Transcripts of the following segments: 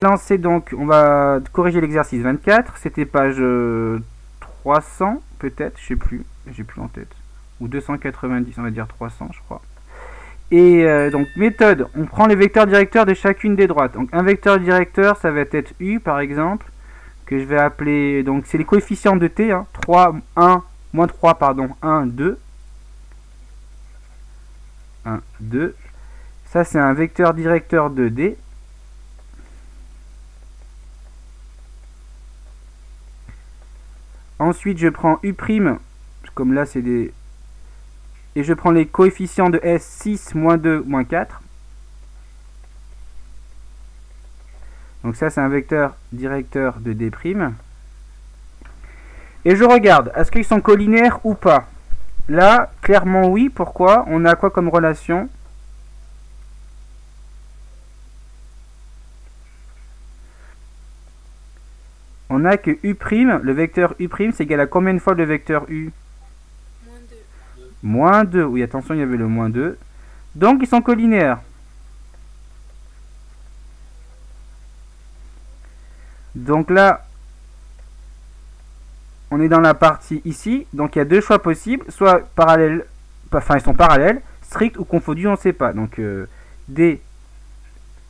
Lancer donc, on va corriger l'exercice 24, c'était page 300 peut-être, je sais plus, j'ai plus en tête, ou 290, on va dire 300 je crois. Et donc méthode, on prend les vecteurs directeurs de chacune des droites. Donc un vecteur directeur, ça va être U par exemple, que je vais appeler, donc c'est les coefficients de t, hein, 3, 1, moins 3, pardon, 1, 2. 1, 2. Ça c'est un vecteur directeur de D. Ensuite, je prends U', comme là c'est des... Et je prends les coefficients de S, 6, moins 2, moins 4. Donc ça, c'est un vecteur directeur de D'. Et je regarde, est-ce qu'ils sont collinaires ou pas? Là, clairement oui. Pourquoi? On a quoi comme relation? On a que U', le vecteur U', c'est égal à combien de fois le vecteur U? Moins 2. Oui, attention, il y avait le moins 2. Donc, ils sont collinaires. Donc là, on est dans la partie ici. Donc, il y a deux choix possibles. Soit parallèles, enfin, ils sont parallèles, stricts ou confondus, on ne sait pas. Donc, D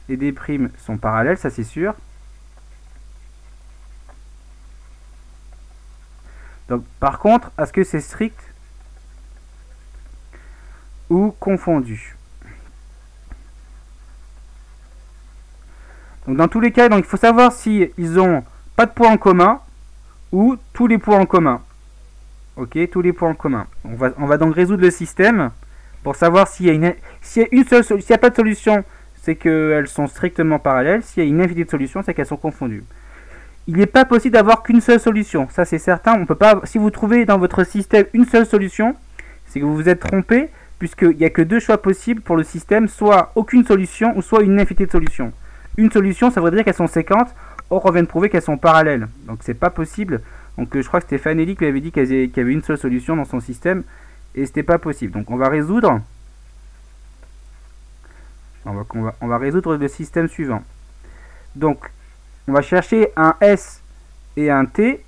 et D' sont parallèles, ça c'est sûr. Donc, par contre, est-ce que c'est strict ou confondu? Donc, dans tous les cas, donc, il faut savoir si ils ont pas de points en commun ou tous les points en commun. Ok, tous les points en commun. On va donc résoudre le système pour savoir s'il y a s'il n'y a pas de solution, c'est qu'elles sont strictement parallèles. S'il y a une infinité de solutions, c'est qu'elles sont confondues. Il n'est pas possible d'avoir qu'une seule solution. Ça, c'est certain. On peut pas. Si vous trouvez dans votre système une seule solution, c'est que vous vous êtes trompé, puisqu'il n'y a que deux choix possibles pour le système, soit aucune solution ou soit une infinité de solutions. Une solution, ça voudrait dire qu'elles sont séquentes. Or, on vient de prouver qu'elles sont parallèles. Donc, c'est pas possible. Donc, je crois que c'était Fanelli qui avait dit qu'il y avait une seule solution dans son système. Et c'était pas possible. Donc, on va résoudre. On va résoudre le système suivant. Donc, on va chercher un S et un T.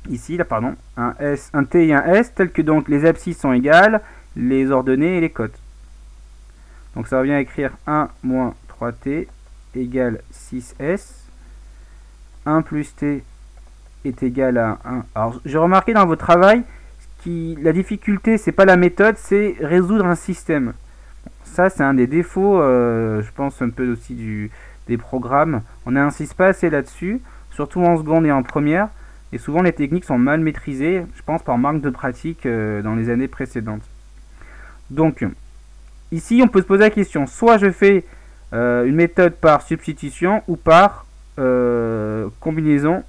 Ici, là, pardon. Un T et un S, tels que donc les abscisses sont égales, les ordonnées et les cotes. Donc, ça revient à écrire 1 moins 3T égale 6S. 1 plus T est égal à 1. Alors, j'ai remarqué dans votre travail que la difficulté, c'est pas la méthode, c'est résoudre un système. Ça, c'est un des défauts, je pense un peu aussi des programmes. On n'insiste pas assez là-dessus, surtout en seconde et en première. Et souvent, les techniques sont mal maîtrisées, je pense, par manque de pratique dans les années précédentes. Donc, ici, on peut se poser la question. Soit je fais une méthode par substitution ou par combinaison.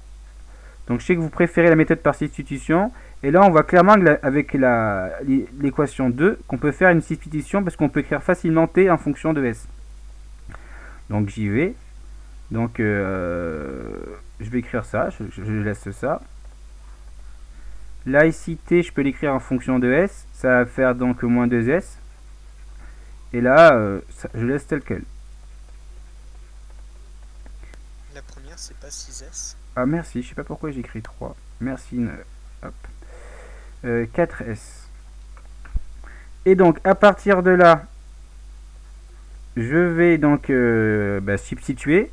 Donc, je sais que vous préférez la méthode par substitution. Et là, on voit clairement avec l'équation 2 qu'on peut faire une substitution parce qu'on peut écrire facilement T en fonction de S. Donc, j'y vais. Donc, je vais écrire ça. Je laisse ça. Là, ici, T, je peux l'écrire en fonction de S. Ça va faire donc moins 2S. Et là, je laisse tel quel. La première, c'est pas 6S. Ah, merci. Je sais pas pourquoi j'ai écrit 3. Merci. Hop. 4S. Et donc, à partir de là, je vais donc substituer.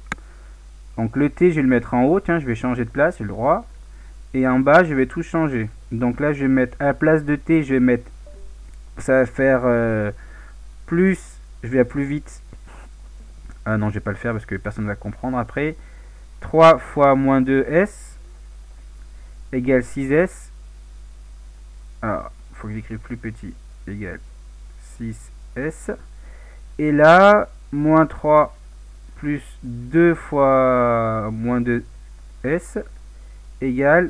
Donc, le T, je vais le mettre en haut. Tiens, je vais changer de place, j'ai le droit. Et en bas, je vais tout changer. Donc là, je vais mettre à la place de T, je vais mettre... Ça va faire plus... Je vais à plus vite. Ah non, je vais pas le faire parce que personne ne va comprendre après. 3 fois moins 2S égale 6S. Alors, il faut que j'écrive plus petit. Égale 6S. Et là, moins 3 plus 2 fois moins 2S égale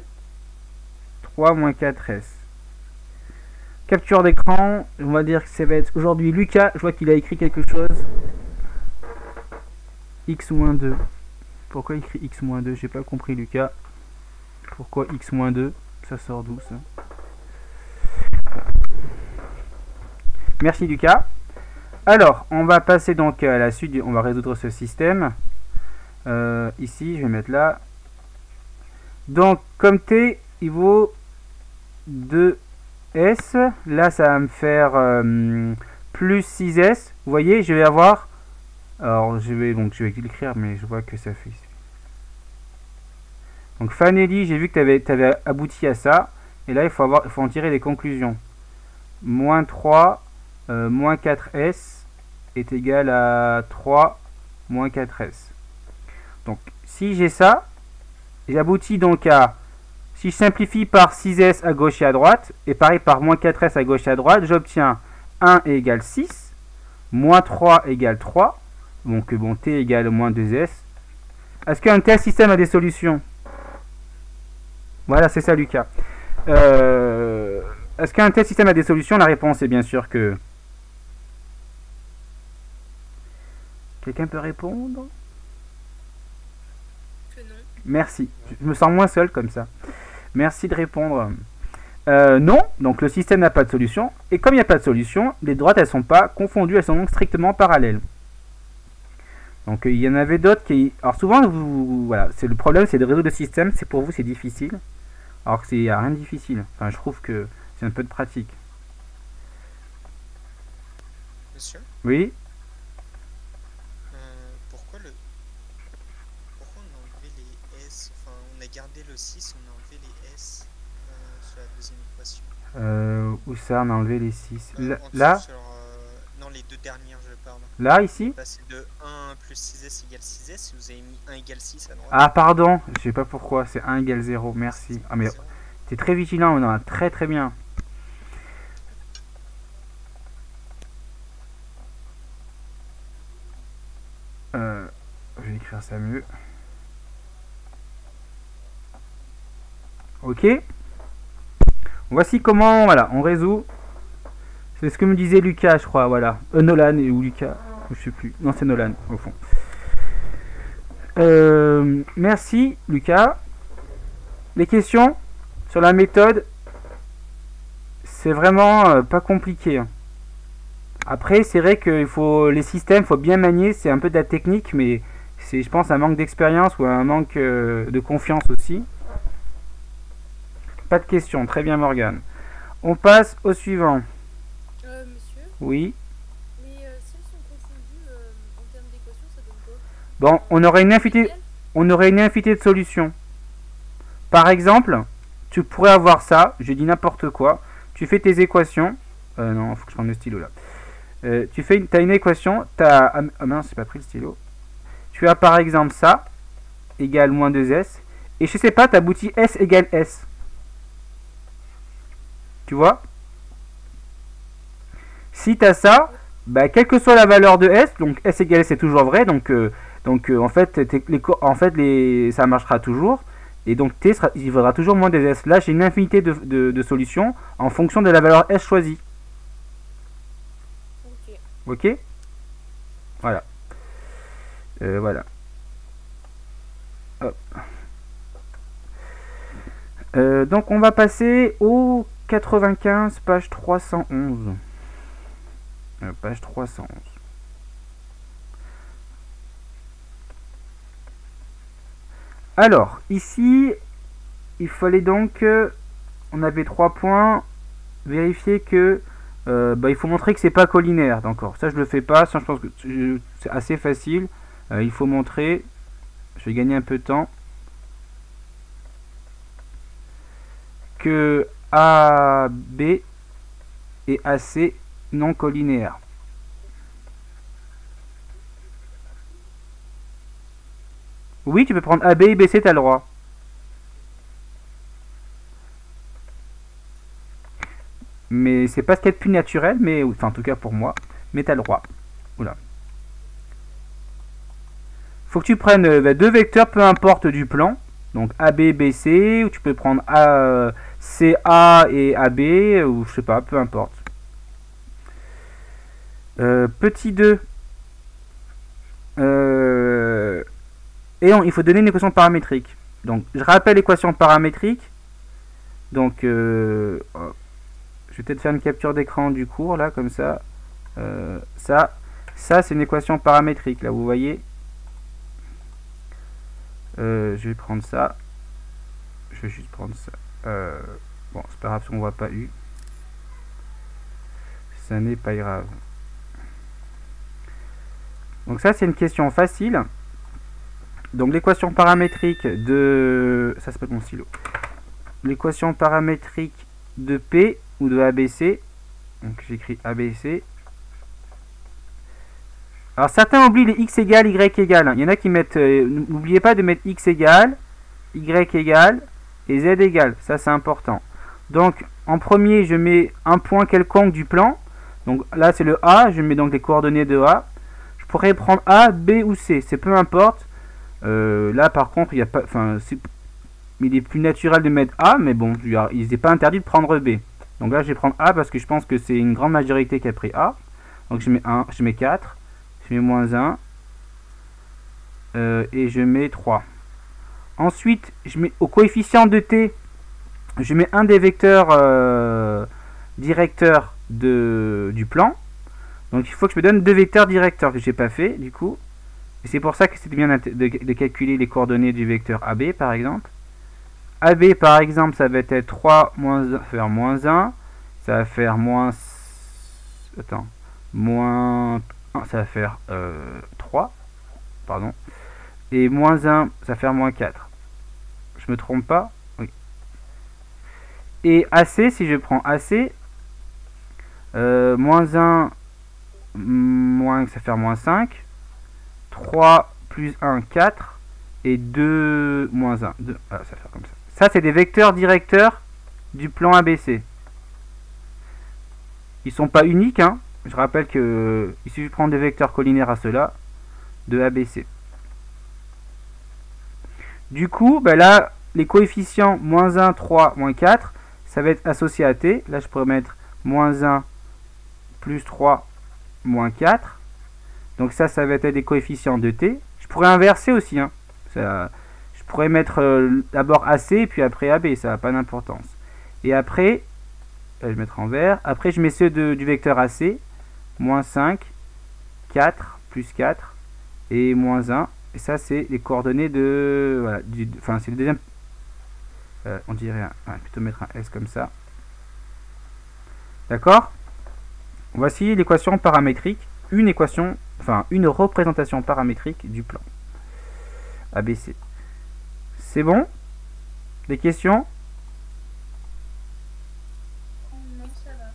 3 moins 4S. Capture d'écran. On va dire que ça va être aujourd'hui Lucas. Je vois qu'il a écrit quelque chose. X-2. Pourquoi il écrit X-2? J'ai pas compris, Lucas. Pourquoi X-2? Ça sort d'où ça? Merci Lucas. Alors, on va passer donc à la suite, on va résoudre ce système. Ici, je vais mettre là. Donc, comme t, il vaut 2s. Là, ça va me faire plus 6s. Vous voyez, je vais avoir... Alors, je vais l'écrire, mais je vois que ça fait... Donc, Fanelli, j'ai vu que tu avais abouti à ça. Et là, il faut en tirer des conclusions. Moins 3, moins 4s est égal à 3, moins 4s. Donc, si j'ai ça, j'aboutis donc à... Si je simplifie par 6s à gauche et à droite, et pareil par moins 4s à gauche et à droite, j'obtiens 1 égale 6, moins 3 égale 3, donc bon, t égale moins 2s. Est-ce qu'un tel système a des solutions? Voilà, c'est ça, Lucas. Est-ce qu'un tel système a des solutions? La réponse est bien sûr que... Quelqu'un peut répondre? Que non. Merci. Je me sens moins seul comme ça. Merci de répondre. Non, donc le système n'a pas de solution. Et comme il n'y a pas de solution, les droites, elles ne sont pas confondues, elles sont donc strictement parallèles. Donc il y en avait d'autres qui... Alors souvent, voilà, c'est le problème, c'est de résoudre le système. C'est pour vous, c'est difficile. Alors que c'est rien de difficile. Enfin, je trouve que c'est un peu de pratique. Monsieur, Oui. pourquoi on a enlevé les S, enfin on a gardé le 6, on a enlevé les S sur la deuxième équation. Où ça, on a enlevé les 6. En Là, dessous, non, les deux dernières, je parle. là, ici. Passer de 1 plus 6s égale 6s, vous avez mis 1 égale 6 à droite. Ah, pardon, je sais pas pourquoi, c'est 1 égale 0, merci. Ah, mais Zéro. t'es très vigilant, on a très très bien. Je vais écrire ça mieux. Ok. Voici comment, voilà, on résout. C'est ce que me disait Lucas, je crois, voilà. Nolan ou Lucas, je sais plus. Non, c'est Nolan, au fond. Merci, Lucas. Les questions sur la méthode, c'est vraiment pas compliqué. Hein. Après, c'est vrai que les systèmes, il faut bien manier, c'est un peu de la technique, mais c'est, je pense, un manque d'expérience ou un manque de confiance aussi. Pas de questions, très bien Morgane. On passe au suivant. Monsieur, Oui. mais si elles sont confondues en termes d'équation, ça donne quoi? Bon, on aurait une infinité de solutions. Par exemple, tu pourrais avoir ça, je dis n'importe quoi, tu fais tes équations. Non, il faut que je prenne le stylo là. T'as une équation, ah mince, j'ai pas pris le stylo. Tu as par exemple ça, égale moins 2s, et je sais pas, t'aboutis s égale s. Tu vois? Si tu as ça, bah, quelle que soit la valeur de s, donc s égale s c'est toujours vrai, donc en fait, ça marchera toujours, et donc t il vaudra toujours moins des s. Là, j'ai une infinité de solutions en fonction de la valeur s choisie. Ok. Ok? Voilà. Voilà. Hop. Donc on va passer au 95, page 311. Page 311. Alors, ici, il fallait donc, on avait 3 points, vérifier que, il faut montrer que c'est pas collinaire, d'accord. Ça, je le fais pas, ça, je pense que c'est assez facile. Il faut montrer, je vais gagner un peu de temps, que AB et AC non collinaires. Oui, tu peux prendre AB et BC, tu as le droit. Mais c'est pas ce qu'il y a de plus naturel, mais enfin en tout cas pour moi, mais tu as le droit. Oula. Faut que tu prennes deux vecteurs, peu importe du plan. Donc AB, BC, ou tu peux prendre CA et AB, ou je sais pas, peu importe. Petit 2. Il faut donner une équation paramétrique. Donc je rappelle l'équation paramétrique. Donc je vais peut-être faire une capture d'écran du cours là, comme ça. Ça c'est une équation paramétrique là, vous voyez. Je vais prendre ça. Je vais juste prendre ça. Bon, c'est pas grave si on voit pas U. Ça n'est pas grave. Donc ça, c'est une question facile. Donc l'équation paramétrique de... Ça s'appelle mon stylo. L'équation paramétrique de P ou de ABC. Donc j'écris ABC. Alors certains oublient les x égale, y égale. Il y en a qui mettent... N'oubliez pas de mettre x égale, y égale et z égale. Ça c'est important. Donc en premier, je mets un point quelconque du plan. Donc là c'est le A. Je mets donc les coordonnées de A. Je pourrais prendre A, B ou C. C'est peu importe. Là par contre il y a pas, enfin il est plus naturel de mettre A, mais bon, il n'est pas interdit de prendre B. Donc là je vais prendre A parce que je pense que c'est une grande majorité qui a pris A. Donc je mets 1, je mets 4, je mets moins 1 et je mets 3. Ensuite je mets au coefficient de T, je mets un des vecteurs directeurs du plan. Donc il faut que je me donne deux vecteurs directeurs que j'ai pas fait du coup. Et c'est pour ça que c'était bien de calculer les coordonnées du vecteur AB par exemple. AB par exemple ça va être 3 moins 1, faire moins 1. Ça va faire moins... Attends. Moins 1, ça va faire 3. Pardon. Et moins 1, ça va faire moins 4. Je me trompe pas? Oui. Et AC, si je prends AC, moins 1, moins, ça va faire moins 5. 3 plus 1, 4. Et 2, moins 1. 2. Ah, ça va faire comme ça. Ça, c'est des vecteurs directeurs du plan ABC. Ils sont pas uniques, hein. Je rappelle que il suffit de prendre des vecteurs collinaires à ceux-là de ABC. Du coup, ben là, les coefficients moins 1, 3, moins 4, ça va être associé à T. Là, je pourrais mettre moins 1, plus 3, moins 4. Donc ça va être des coefficients de T. Je pourrais inverser aussi, hein. Je pourrais mettre d'abord AC, puis après AB, ça n'a pas d'importance. Et après, je vais mettre en vert. Après, je mets ceux du vecteur AC. Moins 5, 4, plus 4, et moins 1. Et ça, c'est les coordonnées de... Voilà, enfin, c'est le deuxième... on dirait... plutôt mettre un S comme ça. D'accord? Voici l'équation paramétrique. Une équation... Enfin, une représentation paramétrique du plan ABC. C'est bon? Des questions? Non, ça va.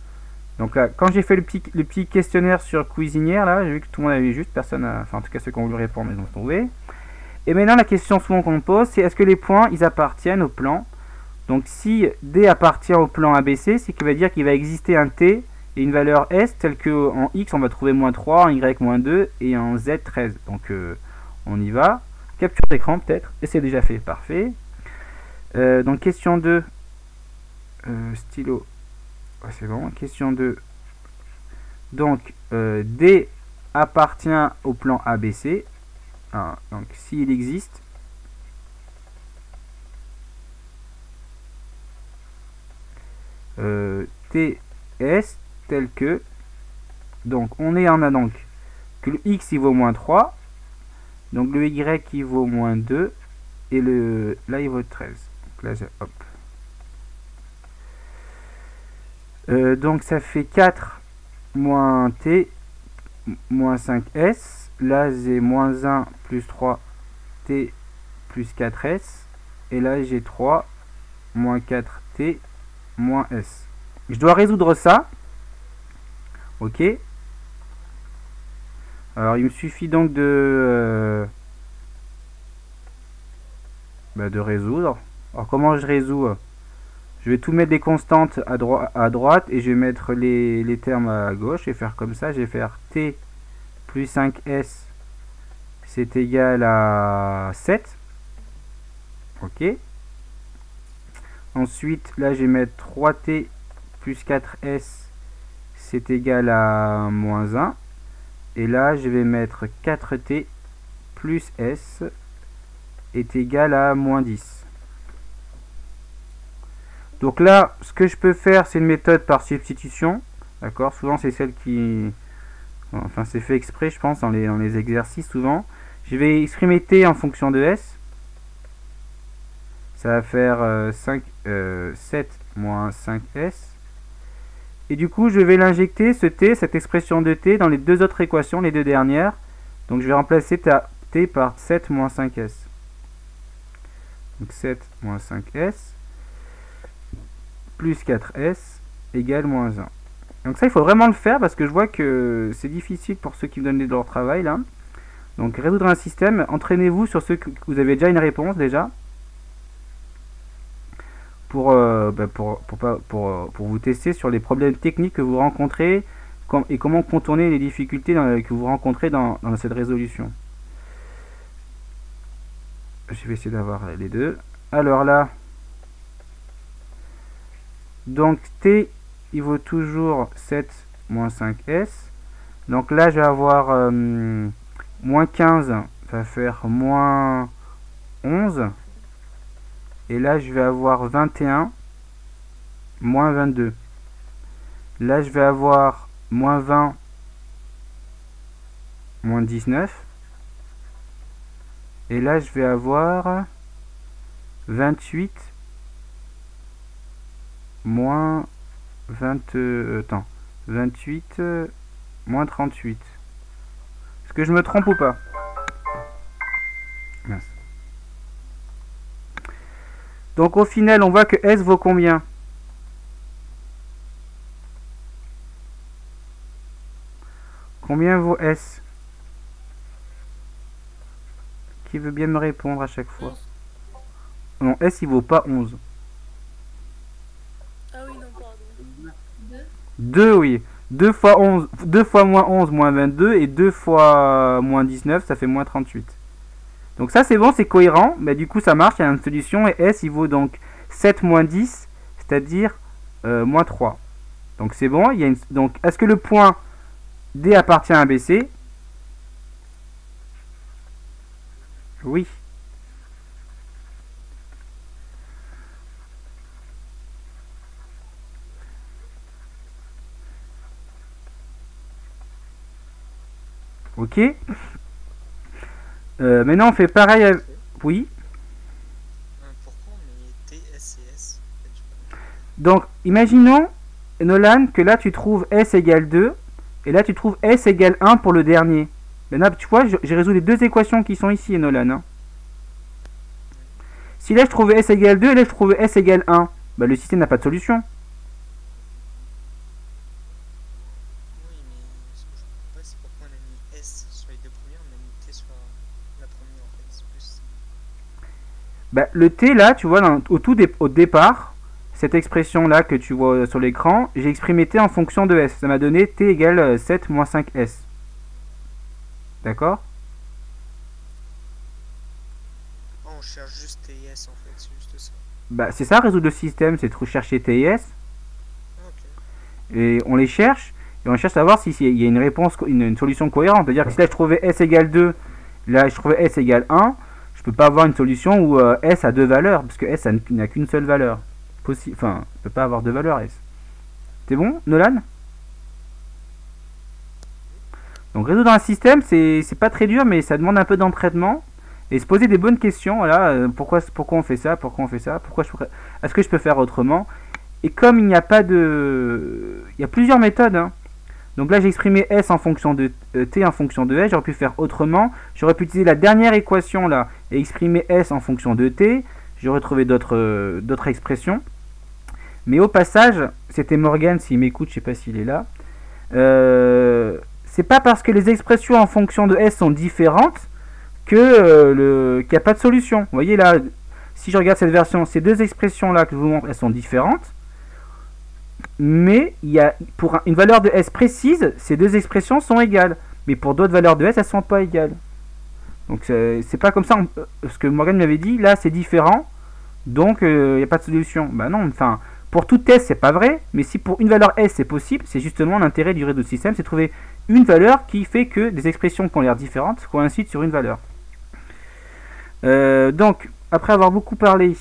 Donc là, quand j'ai fait le petit questionnaire sur Cuisinière, là, j'ai vu que tout le monde avait juste, personne, enfin en tout cas ceux qui ont voulu répondre, ils ont trouvé. Et maintenant la question souvent qu'on pose, c'est est-ce que les points, ils appartiennent au plan? Donc si D appartient au plan ABC, c'est qu'il va dire qu'il va exister un T et une valeur S, telle que en X on va trouver moins 3, en Y moins 2 et en Z 13. Donc on y va. Capture d'écran peut-être, et c'est déjà fait, parfait. Donc question 2, stylo, ouais, c'est bon, question 2. Donc D appartient au plan ABC. Donc s'il existe, TS tel que, donc on a donc que le X il vaut moins 3. Donc le Y il vaut moins 2 et là il vaut 13. Donc là hop. Donc ça fait 4 moins T moins 5S. Là j'ai moins 1 plus 3 T plus 4S. Et là j'ai 3 moins 4 T moins S. Je dois résoudre ça. Ok. Alors il me suffit donc de résoudre. Alors comment je résous? Je vais tout mettre des constantes à droite et je vais mettre les termes à gauche. Je vais faire comme ça. Je vais faire T plus 5S c'est égal à 7. Ok. Ensuite là je vais mettre 3T plus 4S c'est égal à moins 1. Et là, je vais mettre 4T plus S est égal à moins 10. Donc là, ce que je peux faire, c'est une méthode par substitution. D'accord? Souvent, c'est celle qui... Enfin, c'est fait exprès, je pense, dans les exercices, souvent. Je vais exprimer T en fonction de S. Ça va faire 7 moins 5s. Et du coup, je vais l'injecter, ce t, cette expression de t, dans les deux autres équations, les deux dernières. Donc je vais remplacer t par 7 moins 5s. Donc 7 moins 5s plus 4s égale moins 1. Donc ça, il faut vraiment le faire parce que je vois que c'est difficile pour ceux qui me donnent leur travail là. Donc résoudre un système, entraînez-vous sur ceux que vous avez déjà une réponse déjà. Pour vous tester sur les problèmes techniques que vous rencontrez et comment contourner les difficultés que vous rencontrez dans cette résolution. Je vais essayer d'avoir les deux. Alors là, donc t, il vaut toujours 7 moins 5s. Donc là, je vais avoir moins 15, ça va faire moins 11. Et là, je vais avoir 21 moins 22. Là, je vais avoir moins 20 moins 19. Et là, je vais avoir 28 moins 28 moins 38. Est-ce que je me trompe ou pas? Mince. Donc au final, on voit que S vaut combien? Combien vaut S? Qui veut bien me répondre à chaque fois? Non, S il vaut pas 11. Ah oui, non, pardon. 2, oui. 2 fois 11, 2 fois moins 11, moins 22, et 2 fois moins 19, ça fait moins 38. Donc ça c'est bon, c'est cohérent, mais du coup ça marche, il y a une solution, et S il vaut donc 7 moins 10, c'est-à-dire moins 3. Donc c'est bon, il y a donc est-ce que le point D appartient à BC? Oui. Ok. Maintenant on fait pareil à... Oui. Pourquoi on met T, S et S? Donc imaginons, Nolan, que là tu trouves S égale 2, et là tu trouves S égale 1 pour le dernier. Maintenant tu vois, j'ai résolu les deux équations qui sont ici, Nolan. Hein. Si là je trouvais S égale 2, et là je trouvais S égale 1, bah, le système n'a pas de solution. Bah, le t là, tu vois, au départ, cette expression là que tu vois sur l'écran, j'ai exprimé t en fonction de s. Ça m'a donné t égale 7 moins 5s. D'accord? On cherche juste t et s en fait, c'est juste ça. Bah, c'est ça, résoudre le système, c'est de rechercher t et s. Okay. Et on les cherche, et on cherche à savoir s'il y a une réponse, une solution cohérente. C'est-à-dire que si là je trouvais s égale 2, là je trouvais s égale 1, je peux pas avoir une solution où S a deux valeurs, parce que S n'a qu'une seule valeur. Enfin, ne peut pas avoir deux valeurs S. C'est bon, Nolan? Donc résoudre un système, c'est pas très dur, mais ça demande un peu d'entraînement. Et se poser des bonnes questions, voilà, pourquoi on fait ça, pourquoi on fait ça, est-ce que je peux faire autrement? Et comme il n'y a pas de... Il y a plusieurs méthodes, hein. Donc là j'ai exprimé S en fonction de T en fonction de S, j'aurais pu faire autrement, j'aurais pu utiliser la dernière équation là et exprimer S en fonction de T, j'aurais trouvé d'autres expressions. Mais au passage, c'était Morgan, s'il m'écoute, je sais pas s'il est là, c'est pas parce que les expressions en fonction de S sont différentes qu'il n'y a pas de solution. Vous voyez là, si je regarde cette version, ces deux expressions là que je vous montre, elles sont différentes. Mais il y a, pour une valeur de S précise, ces deux expressions sont égales. Mais pour d'autres valeurs de S, elles ne sont pas égales. Donc c'est pas comme ça. Ce que Morgan m'avait dit, là c'est différent. Donc il n'y a pas de solution. Bah non, enfin, pour toute S, c'est pas vrai. Mais si pour une valeur S, c'est possible, c'est justement l'intérêt du réseau de système, c'est de trouver une valeur qui fait que des expressions qui ont l'air différentes coïncident sur une valeur. Donc, après avoir beaucoup parlé,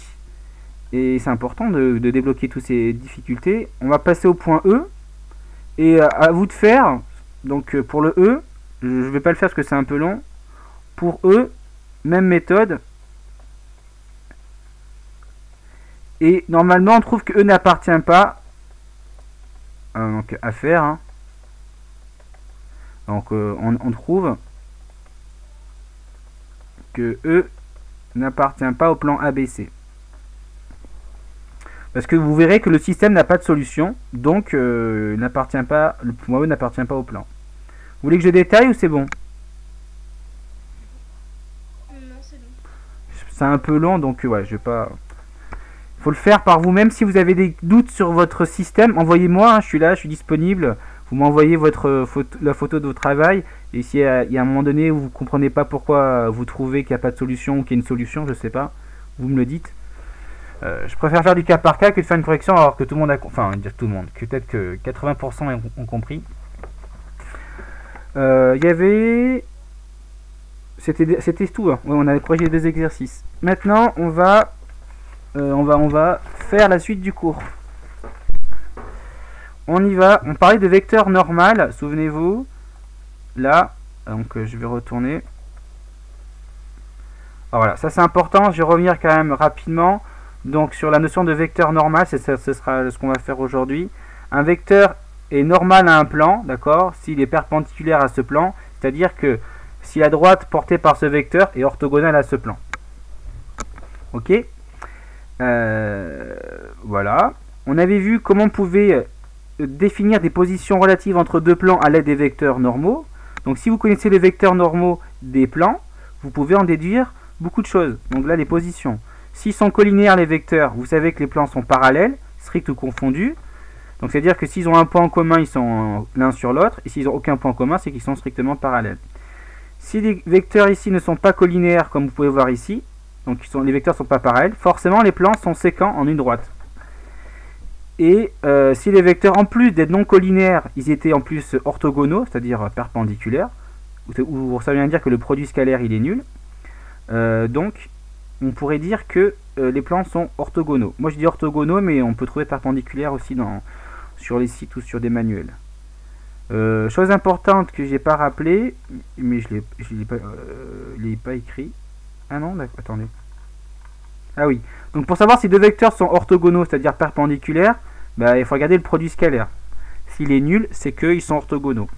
et c'est important de débloquer toutes ces difficultés, on va passer au point E. Et à vous de faire, donc pour le E, je ne vais pas le faire parce que c'est un peu long. Pour E, même méthode. Et normalement, on trouve que E n'appartient pas. Donc, à faire. Hein. Donc, on trouve que E n'appartient pas au plan ABC. Parce que vous verrez que le système n'a pas de solution. Donc, n'appartient pas, le point E n'appartient pas au plan. Vous voulez que je détaille ou c'est bon? Non, c'est bon. C'est un peu long, donc ouais, je vais pas... Faut le faire par vous-même. Si vous avez des doutes sur votre système, envoyez-moi, hein, je suis là, je suis disponible. Vous m'envoyez la photo de votre travail. Et s'il y a un moment donné où vous ne comprenez pas pourquoi vous trouvez qu'il n'y a pas de solution ou qu'il y a une solution, je ne sais pas, vous me le dites. Je préfère faire du cas par cas que de faire une correction alors que tout le monde a... Enfin, dire tout le monde, que peut-être que 80% ont compris. Il y avait... C'était tout, hein. Ouais, on avait corrigé des exercices. Maintenant, on va faire la suite du cours. On y va. On parlait de vecteur normal, souvenez-vous. Là, donc je vais retourner. Alors voilà, ça c'est important. Je vais revenir quand même rapidement. Donc sur la notion de vecteur normal, ce sera ce qu'on va faire aujourd'hui. Un vecteur est normal à un plan, d'accord, s'il est perpendiculaire à ce plan, c'est-à-dire que si la droite portée par ce vecteur est orthogonale à ce plan. Ok. Voilà. On avait vu comment on pouvait définir des positions relatives entre deux plans à l'aide des vecteurs normaux. Donc si vous connaissez les vecteurs normaux des plans, vous pouvez en déduire beaucoup de choses. Donc là, les positions. S'ils sont collinaires les vecteurs, vous savez que les plans sont parallèles, stricts ou confondus. Donc c'est-à-dire que s'ils ont un point en commun, ils sont l'un sur l'autre. Et s'ils n'ont aucun point en commun, c'est qu'ils sont strictement parallèles. Si les vecteurs ici ne sont pas collinaires, comme vous pouvez voir ici, donc les vecteurs ne sont pas parallèles, forcément les plans sont séquents en une droite. Et si les vecteurs, en plus d'être non collinaires, ils étaient en plus orthogonaux, c'est-à-dire perpendiculaires, ou ça veut dire que le produit scalaire il est nul, donc on pourrait dire que les plans sont orthogonaux. Moi je dis orthogonaux, mais on peut trouver perpendiculaires aussi sur les sites ou sur des manuels. Chose importante que j'ai pas rappelé, mais je l'ai pas écrit. Ah non, attendez. Ah oui. Donc pour savoir si deux vecteurs sont orthogonaux, c'est-à-dire perpendiculaires, bah, il faut regarder le produit scalaire. S'il est nul, c'est qu'ils sont orthogonaux.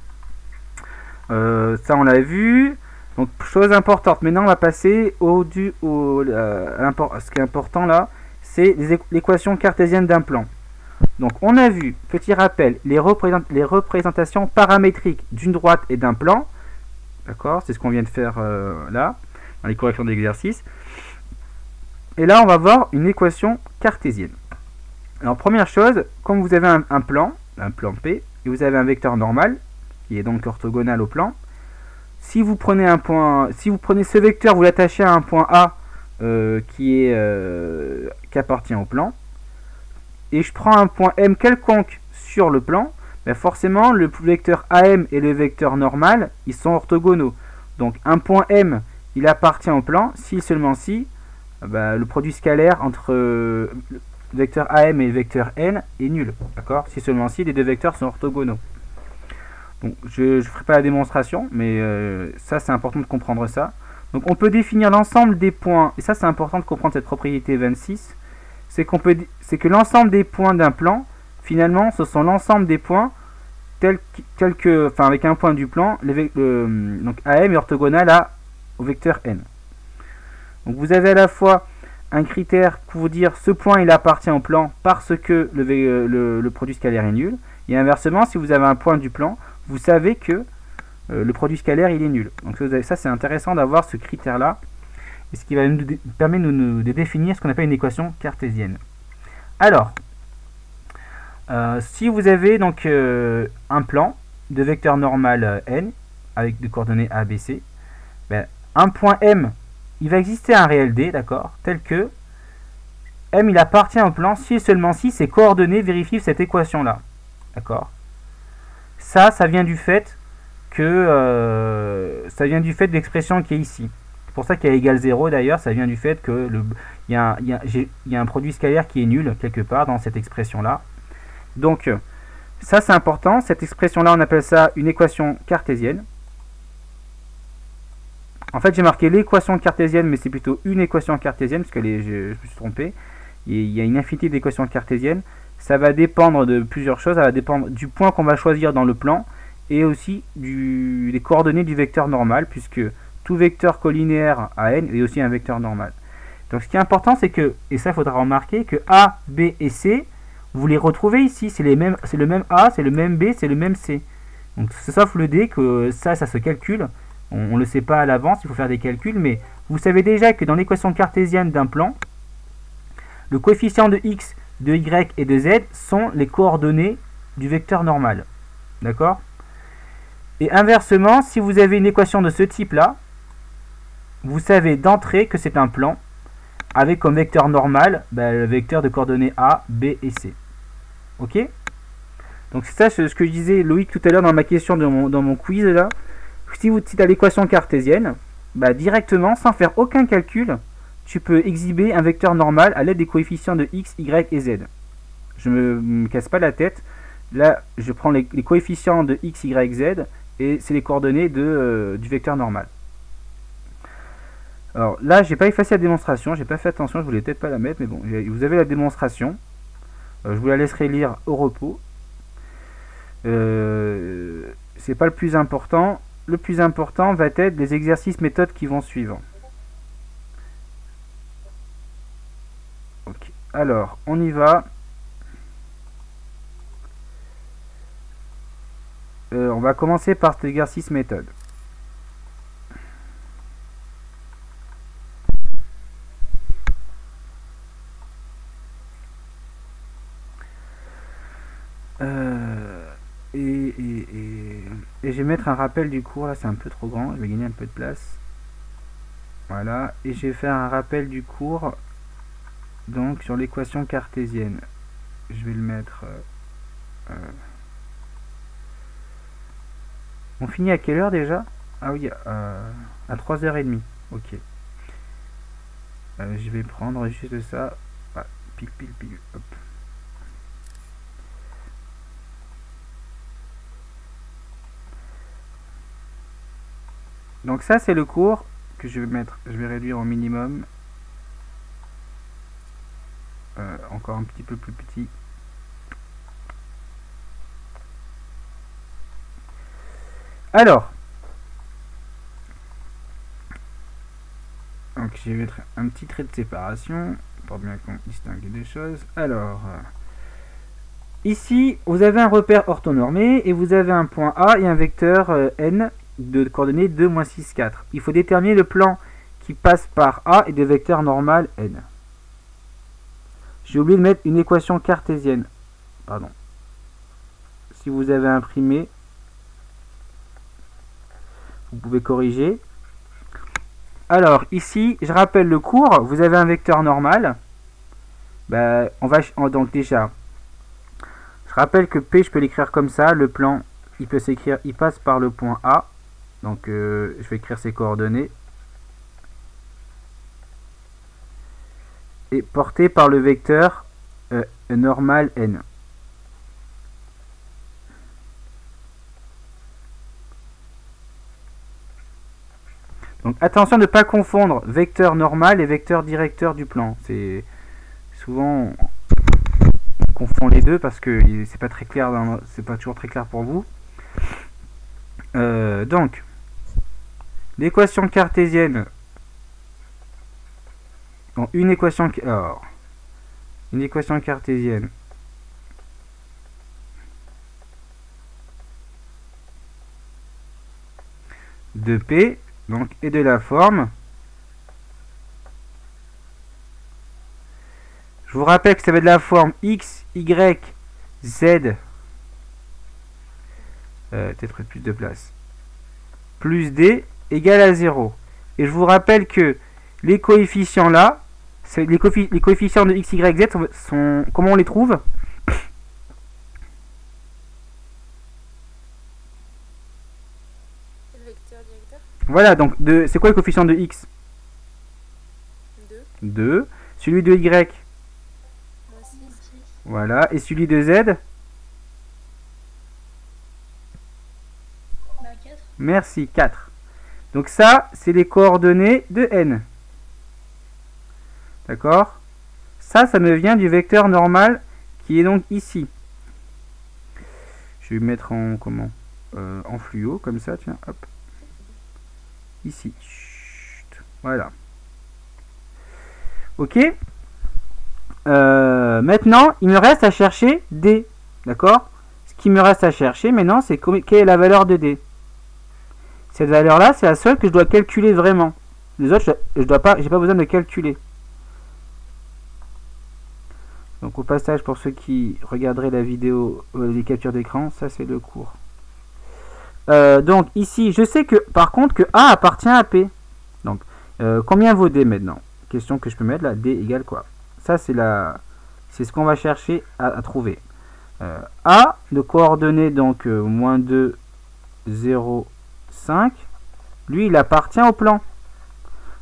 Ça on l'a vu. Donc chose importante. Maintenant on va passer ce qui est important là, c'est l'équation cartésienne d'un plan. Donc on a vu, petit rappel, les représentations paramétriques d'une droite et d'un plan. D'accord, c'est ce qu'on vient de faire là, dans les corrections d'exercice. Et là on va voir une équation cartésienne. Alors première chose, comme vous avez un plan P, et vous avez un vecteur normal, qui est donc orthogonal au plan, si vous prenez ce vecteur, vous l'attachez à un point A qui appartient au plan, et je prends un point M quelconque sur le plan, ben forcément le vecteur AM et le vecteur normal, ils sont orthogonaux. Donc un point M, il appartient au plan, si seulement si, ben, le produit scalaire entre le vecteur AM et le vecteur N est nul. D'accord, si seulement si les deux vecteurs sont orthogonaux. Bon, je ne ferai pas la démonstration, mais ça c'est important de comprendre ça. Donc on peut définir l'ensemble des points, et ça c'est important de comprendre cette propriété 26, c'est que l'ensemble des points d'un plan, finalement, ce sont l'ensemble des points avec un point du plan, donc AM est orthogonal au vecteur N. Donc vous avez à la fois un critère pour vous dire ce point il appartient au plan parce que le produit scalaire est nul, et inversement, si vous avez un point du plan, vous savez que le produit scalaire il est nul. Donc ça c'est intéressant d'avoir ce critère là, et ce qui va nous permettre de définir ce qu'on appelle une équation cartésienne. Alors, si vous avez donc un plan de vecteur normal n avec des coordonnées a, b, c, ben, un point M, il va exister un réel D, d'accord, tel que M il appartient au plan si et seulement si ces coordonnées vérifient cette équation là, d'accord. Ça vient du fait de l'expression qui est ici. C'est pour ça qu'il y a égal 0 d'ailleurs, ça vient du fait que il y a un produit scalaire qui est nul quelque part dans cette expression là. Donc ça c'est important, cette expression là on appelle ça une équation cartésienne. En fait j'ai marqué l'équation cartésienne, mais c'est plutôt une équation cartésienne parce que je me suis trompé. il y a une infinité d'équations cartésiennes. Ça va dépendre de plusieurs choses. Ça va dépendre du point qu'on va choisir dans le plan et aussi des coordonnées du vecteur normal, puisque tout vecteur collinéaire à n est aussi un vecteur normal. Donc ce qui est important, c'est que, et ça il faudra remarquer, que A, B et C, vous les retrouvez ici. C'est le même A, c'est le même B, c'est le même C. Donc sauf le D, que ça se calcule. On ne le sait pas à l'avance, il faut faire des calculs, mais vous savez déjà que dans l'équation cartésienne d'un plan, le coefficient de x, de y et de z sont les coordonnées du vecteur normal. D'accord? Et inversement, si vous avez une équation de ce type-là, vous savez d'entrée que c'est un plan avec comme vecteur normal le vecteur de coordonnées A, B et C. Ok? Donc c'est ça ce que je disais Loïc tout à l'heure dans ma question dans mon quiz là. Si tu as l'équation cartésienne, directement, sans faire aucun calcul, tu peux exhiber un vecteur normal à l'aide des coefficients de x, y et z. Je ne me casse pas la tête. Là, je prends les coefficients de x, y, z et c'est les coordonnées du vecteur normal. Alors là, j'ai pas effacé la démonstration, j'ai pas fait attention, je voulais peut-être pas la mettre, mais bon, vous avez la démonstration. Je vous la laisserai lire au repos. C'est pas le plus important. Le plus important va être les exercices méthodes qui vont suivre. Ok. Alors, on y va. On va commencer par cet exercice méthode. Et je vais mettre un rappel du cours, là c'est un peu trop grand, je vais gagner un peu de place. Voilà, et je vais faire un rappel du cours donc sur l'équation cartésienne. Je vais le mettre... On finit à quelle heure déjà? Ah oui, à 3h30, ok. Je vais prendre juste ça, pile, hop. Donc ça c'est le cours que je vais mettre, je vais réduire au minimum, encore un petit peu plus petit. Alors, donc je vais mettre un petit trait de séparation pour bien qu'on distingue les deux choses. Alors, ici vous avez un repère orthonormé et vous avez un point A et un vecteur n de coordonnées 2, moins 6, 4. Il faut déterminer le plan qui passe par A et des vecteurs normal n. J'ai oublié de mettre une équation cartésienne. Pardon. Si vous avez imprimé, vous pouvez corriger. Alors, ici, je rappelle le cours. Vous avez un vecteur normal. Donc déjà, je rappelle que P, je peux l'écrire comme ça. Le plan, il peut s'écrire, il passe par le point A. Donc, je vais écrire ses coordonnées. Et porté par le vecteur normal n. Donc, attention de ne pas confondre vecteur normal et vecteur directeur du plan. C'est souvent on confond les deux parce que c'est pas très clair, c'est pas toujours très clair pour vous. Donc, l'équation cartésienne. Bon, une équation cartésienne de P donc est de la forme. Je vous rappelle que ça va être de la forme x, y, z. Peut-être plus de place. Plus d égale à 0. Et je vous rappelle que les coefficients là, les coefficients de x, y, z sont comment on les trouve? Le vecteur directeur. Voilà, donc c'est quoi le coefficient de x? 2. 2. Celui de y? Moins 6. Voilà. Et celui de z? 4. Merci, 4. Donc ça, c'est les coordonnées de n. D'accord? Ça me vient du vecteur normal qui est donc ici. Je vais mettre en comment en fluo, comme ça, tiens, hop. Ici. Chut, voilà. Ok. Maintenant, il me reste à chercher D. D'accord? Ce qui me reste à chercher maintenant, c'est quelle est la valeur de D. Cette valeur-là, c'est la seule que je dois calculer vraiment. Les autres, j'ai pas besoin de calculer. Donc au passage, pour ceux qui regarderaient la vidéo, les captures d'écran, ça c'est le cours. Donc ici, je sais que par contre que A appartient à P. Donc combien vaut D maintenant? Question que je peux mettre là, D égale quoi? Ça c'est ce qu'on va chercher à trouver. A de coordonnées donc moins 2, 0, 5. Lui il appartient au plan.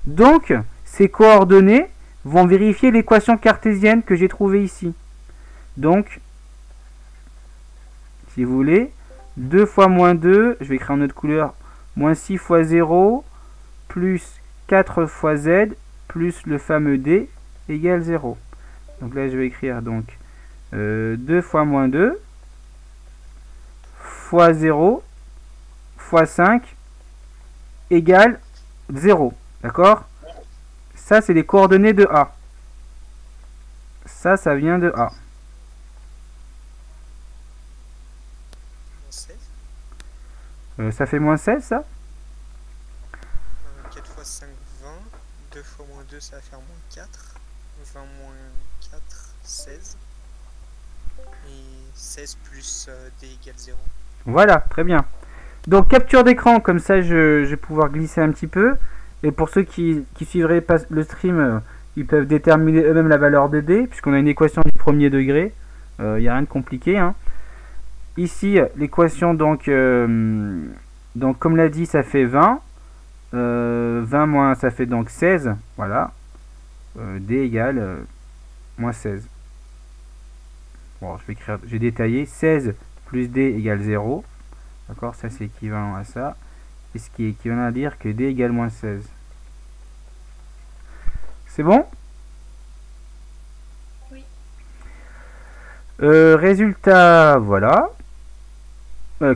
Donc ces coordonnées vont vérifier l'équation cartésienne que j'ai trouvée ici. Donc, si vous voulez, 2 fois moins 2, je vais écrire en autre couleur, moins 6 fois 0, plus 4 fois z, plus le fameux d, égale 0. Donc là, je vais écrire donc 2 fois moins 2, fois 0, fois 5, égale 0. D'accord ? Ça, c'est les coordonnées de A. Ça vient de A. 16. Ça fait moins 16, ça? 4 fois 5, 20. 2 fois moins 2, ça va faire moins 4. 20 moins 4, 16. Et 16 plus D égale 0. Voilà, très bien. Donc, capture d'écran, comme ça, je vais pouvoir glisser un petit peu. Et pour ceux qui suivraient pas le stream, ils peuvent déterminer eux-mêmes la valeur de D, puisqu'on a une équation du premier degré. Il n'y a rien de compliqué. Hein. Ici, l'équation, donc comme l'a dit, ça fait 20. 20 moins, ça fait donc 16. Voilà. D égale moins 16. Bon, je vais détailler. 16 plus D égale 0. D'accord, ça c'est équivalent à ça. Et ce qui est équivalent à dire que D égale moins 16. C'est bon? Oui. Résultat, voilà.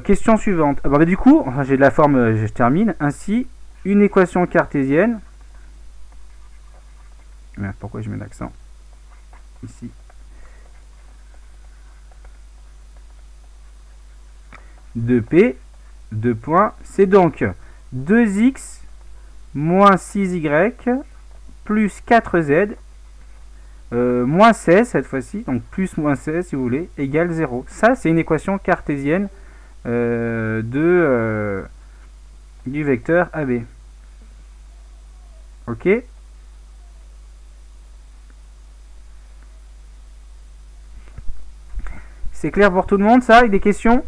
Question suivante. Ah, bah, du coup, j'ai de la forme, je termine. Ainsi, une équation cartésienne. Merde, pourquoi je mets l'accent ici? De P, 2 points, c'est donc 2x moins 6y plus 4z moins 16 cette fois-ci, donc plus moins 16 si vous voulez, égale 0. Ça, c'est une équation cartésienne du vecteur AB. Ok? C'est clair pour tout le monde, ça? Avec des questions?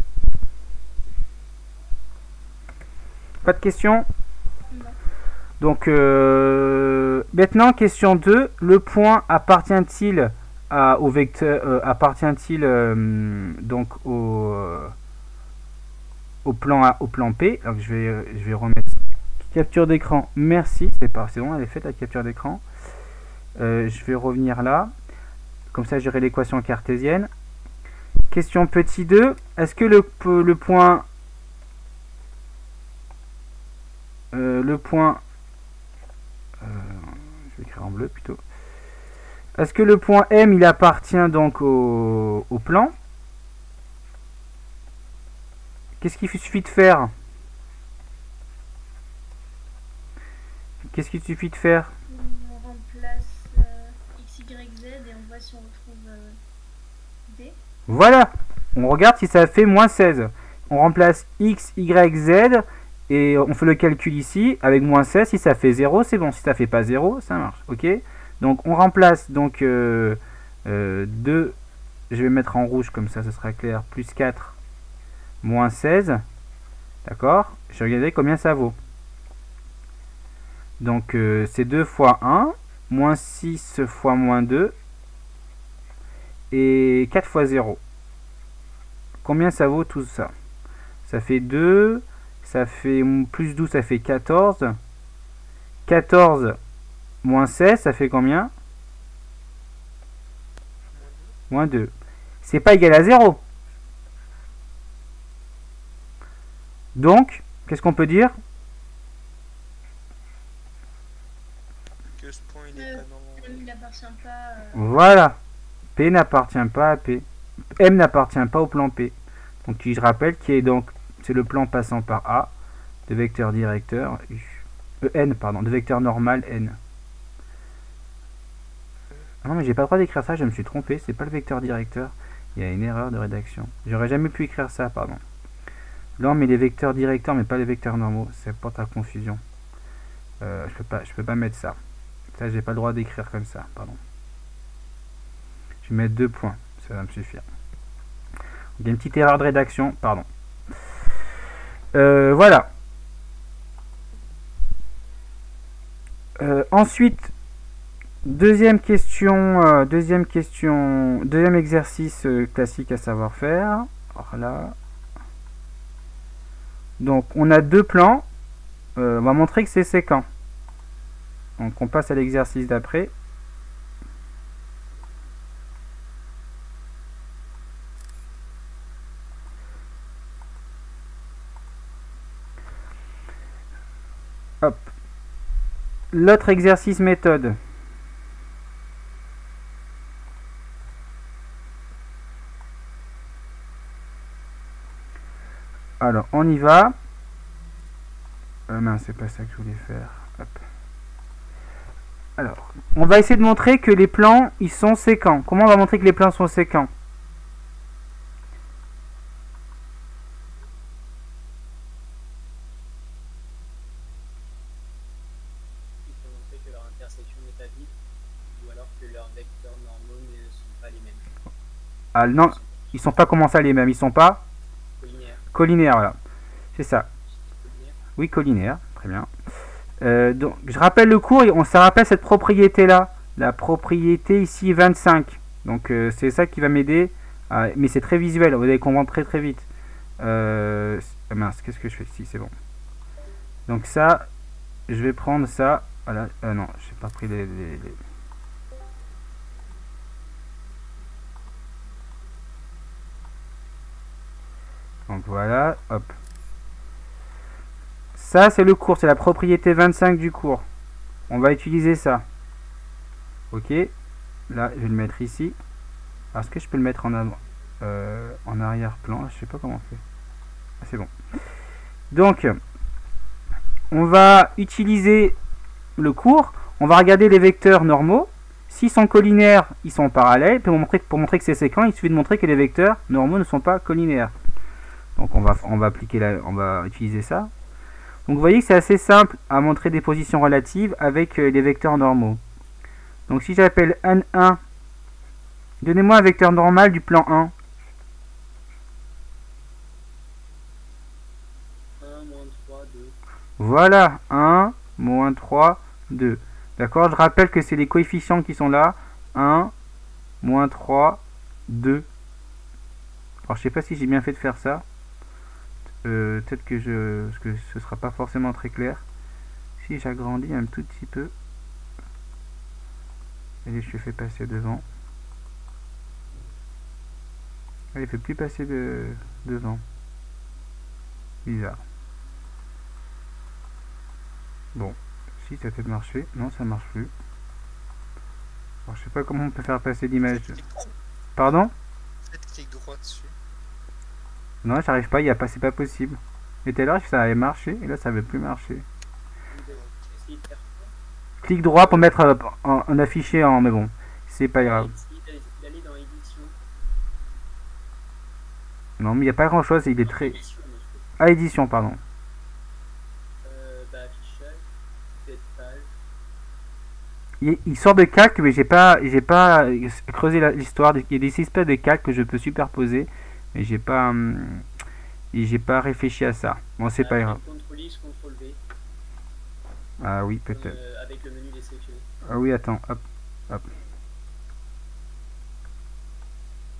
Pas de questions? Non. Donc, maintenant, question 2. Le point appartient-il au vecteur, appartient-il donc au plan A, au plan P? Donc, je vais remettre capture d'écran. Merci, c'est bon, elle est faite la capture d'écran. Je vais revenir là. Comme ça, j'aurai l'équation cartésienne. Question petit 2. Est-ce que le point je vais écrire en bleu plutôt. Est-ce que le point M il appartient donc au plan? Qu'est-ce qu'il suffit de faire? Qu'est-ce qu'il suffit de faire? On remplace x, y, z et on voit si on retrouve D. Voilà, on regarde si ça fait moins 16. On remplace x, y, z et on fait le calcul ici avec moins 16. Si ça fait 0, c'est bon. Si ça fait pas 0, ça marche. Ok. Donc on remplace donc 2. Je vais mettre en rouge comme ça sera clair. Plus 4 moins 16. D'accord. Je vais regarder combien ça vaut. Donc c'est 2 fois 1. Moins 6 fois moins 2. Et 4 fois 0. Combien ça vaut tout ça? Ça fait 2. Ça fait plus 12, ça fait 14. 14 moins 16, ça fait combien? moins 2. C'est pas égal à 0. Donc, qu'est-ce qu'on peut dire? Que ce point il est pas dans... Il n'appartient pas. Voilà. P n'appartient pas à P. M n'appartient pas au plan P. Donc, je rappelle qui est donc, c'est le plan passant par A, de vecteur directeur, N, pardon, de vecteur normal N. Ah non, mais j'ai pas le droit d'écrire ça, je me suis trompé, c'est pas le vecteur directeur. Il y a une erreur de rédaction. J'aurais jamais pu écrire ça, pardon. Là, on met les vecteurs directeurs, mais pas les vecteurs normaux. Ça porte à confusion. Je peux pas mettre ça. Ça, j'ai pas le droit d'écrire comme ça, pardon. Je vais mettre 2 points, ça va me suffire. Il y a une petite erreur de rédaction, pardon. Voilà. Ensuite, deuxième exercice classique à savoir faire. Alors là, donc on a 2 plans. On va montrer que c'est séquent. Donc on passe à l'exercice d'après. Hop. L'autre exercice méthode. Alors, on y va. Mince, c'est pas ça que je voulais faire. Hop. Alors, on va essayer de montrer que les plans, ils sont séquents. Comment on va montrer que les plans sont séquents? Il faut montrer que leur intersection est à vide, ou alors que leurs vecteurs normaux ne sont pas les mêmes. Ah non, ils sont pas comment ça les mêmes, ils sont pas Collinaires. collinaires, voilà. C'est ça. Collinaires. Oui, collinaires, très bien. Donc, je rappelle le cours, on se rappelle cette propriété-là. La propriété ici 25. Donc, c'est ça qui va m'aider. Mais c'est très visuel, vous allez comprendre très très vite. Mince, qu'est-ce que je fais ici? C'est bon. Donc ça, je vais prendre ça. Voilà. Non, j'ai pas pris les... Donc voilà, hop. Ça, c'est le cours, c'est la propriété 25 du cours. On va utiliser ça. Ok. Là, je vais le mettre ici. Est-ce que je peux le mettre en arrière-plan? Je sais pas comment on fait. Ah, c'est bon. Donc, on va utiliser le cours. On va regarder les vecteurs normaux. S'ils sont collinaires, ils sont parallèles. Pour montrer que c'est séquent, il suffit de montrer que les vecteurs normaux ne sont pas collinaires. Donc, on va utiliser ça. Donc vous voyez que c'est assez simple à montrer des positions relatives avec les vecteurs normaux. Donc si j'appelle N1, donnez-moi un vecteur normal du plan 1. 1, moins 3, 2. Voilà, 1, moins 3, 2. D'accord, je rappelle que c'est les coefficients qui sont là. 1, moins 3, 2. Alors je sais pas si j'ai bien fait de faire ça. Peut-être que ce sera pas forcément très clair. Si j'agrandis un tout petit peu. Et je fais passer devant. Il ne fait plus passer devant. Bizarre. Bon. Si, ça peut marcher. Non, ça marche plus. Alors, je sais pas comment on peut faire passer l'image. Pardon? Faites clic droit dessus. Non, j'arrive pas, c'est pas possible. Et tout à l'heure, ça avait marché, et là, ça veut plus marcher. Essayez de faire quoi? Clic droit pour mettre en affiché en... Mais bon, c'est pas grave. Essayez d'aller dans édition. Non, mais il n'y a pas grand chose, il est très... Édition, monsieur. Ah, édition, pardon. Affichage, cette page. Il sort de calque, mais j'ai pas creusé l'histoire. Il y a des espèces de calques que je peux superposer, mais j'ai pas réfléchi à ça. Bon, c'est pas grave. CTRL X, CTRL V. Ah oui, peut-être. Avec le menu des sélectionnés. Ah oui, attends, hop, hop.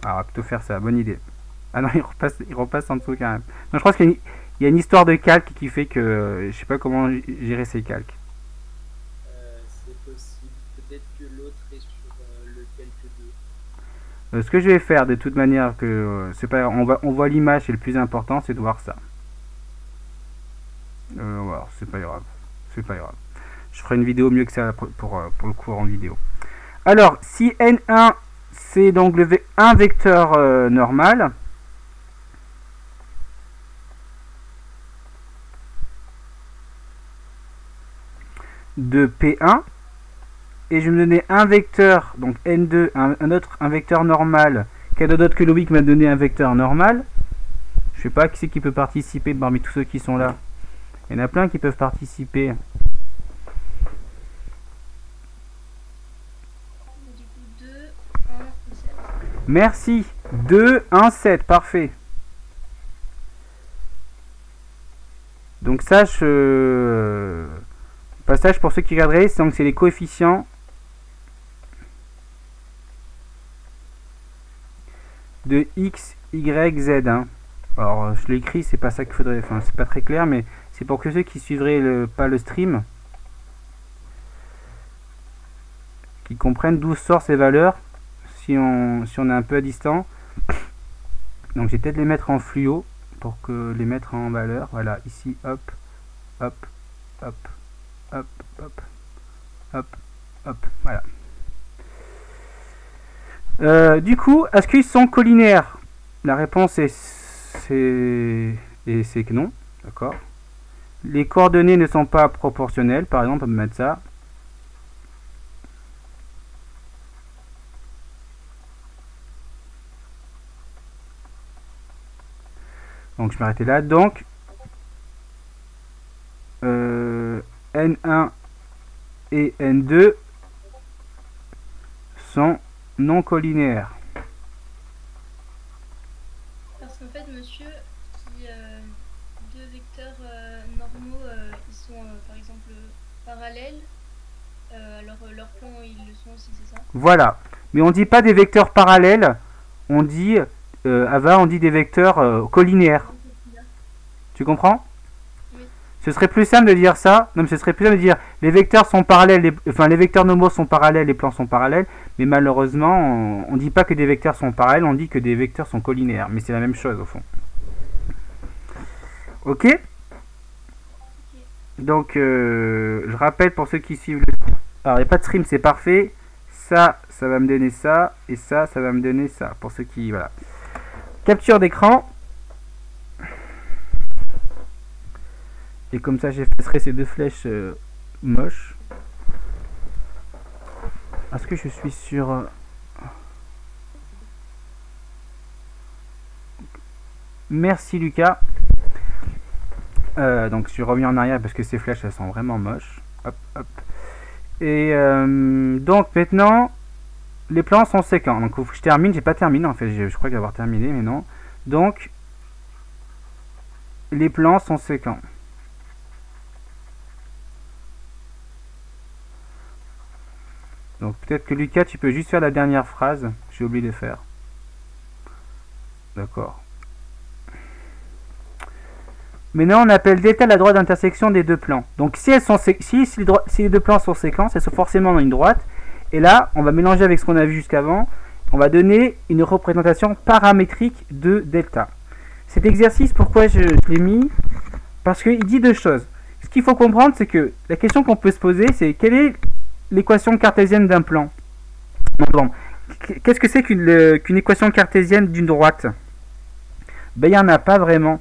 Ah, on va plutôt faire ça, bonne idée. Ah non, il repasse en dessous quand même. Non, je pense qu'il y a une histoire de calque qui fait que je sais pas comment gérer ces calques. C'est possible. Peut-être que l'autre est sur le calque 2. Ce que je vais faire de toute manière, c'est pas, on voit l'image, c'est le plus important, c'est de voir ça. Voilà, c'est pas grave, c'est pas grave. Je ferai une vidéo mieux que ça pour le cours en vidéo. Alors, si N1 c'est donc un vecteur normal, de P1, et je vais me donner un vecteur, donc N2, un vecteur normal, quel d'autre que Loïc m'a donné un vecteur normal. Je sais pas qui c'est qui peut participer parmi tous ceux qui sont là. Il y en a plein qui peuvent participer. Du coup, 2, 1, 7. Merci. 2, 1, 7. Parfait. Donc sache... passage pour ceux qui regarderaient, c'est les coefficients de x, y, z. Hein. Alors je l'ai écrit, c'est pas ça qu'il faudrait, enfin c'est pas très clair, mais c'est pour que ceux qui suivraient pas le stream, qui comprennent d'où sortent ces valeurs, si on est un peu à distance. Donc je vais peut-être les mettre en fluo pour que les mettre en valeur. Voilà, ici, hop, hop, hop, hop, hop, hop, hop, voilà. Du coup, est-ce qu'ils sont collinaires? La réponse est que non, d'accord. Les coordonnées ne sont pas proportionnelles, par exemple, on peut mettre ça. Donc je vais m'arrêter là. Donc N1 et N2 sont non collinaires. Parce qu'en fait, monsieur, si deux vecteurs normaux, ils sont par exemple parallèles, alors leurs plans ils le sont aussi, c'est ça? Voilà. Mais on dit pas des vecteurs parallèles, on dit Ava, on dit des vecteurs collinaires. Tu comprends? Oui. Ce serait plus simple de dire ça. Non, mais ce serait plus simple de dire les vecteurs sont parallèles, les vecteurs normaux sont parallèles, les plans sont parallèles. Mais malheureusement, on ne dit pas que des vecteurs sont parallèles, on dit que des vecteurs sont collinaires. Mais c'est la même chose au fond. Ok? Donc, je rappelle pour ceux qui suivent le... Alors, il n'y a pas de stream, c'est parfait. Ça va me donner ça. Et ça va me donner ça. Pour ceux qui... Voilà. Capture d'écran. Et comme ça, j'effacerai ces deux flèches moches. Est-ce que je suis sur... Merci Lucas. Donc je reviens en arrière parce que ces flèches elles sont vraiment moches. Hop, hop. Et donc maintenant, les plans sont séquents. Donc faut que je termine. J'ai pas terminé en fait. Je crois que d'avoir terminé, mais non. Donc les plans sont séquents. Donc peut-être que Lucas, tu peux juste faire la dernière phrase. J'ai oublié de faire. D'accord. Maintenant, on appelle delta la droite d'intersection des deux plans. Donc si les deux plans sont séquents, elles sont forcément dans une droite. Et là, on va mélanger avec ce qu'on a vu jusqu'avant. On va donner une représentation paramétrique de delta. Cet exercice, pourquoi je l'ai mis? Parce qu'il dit deux choses. Ce qu'il faut comprendre, c'est que la question qu'on peut se poser, c'est quelle est l'équation cartésienne d'un plan? Qu'est-ce que c'est qu'une équation cartésienne d'une droite? Ben, il n'y en a pas vraiment.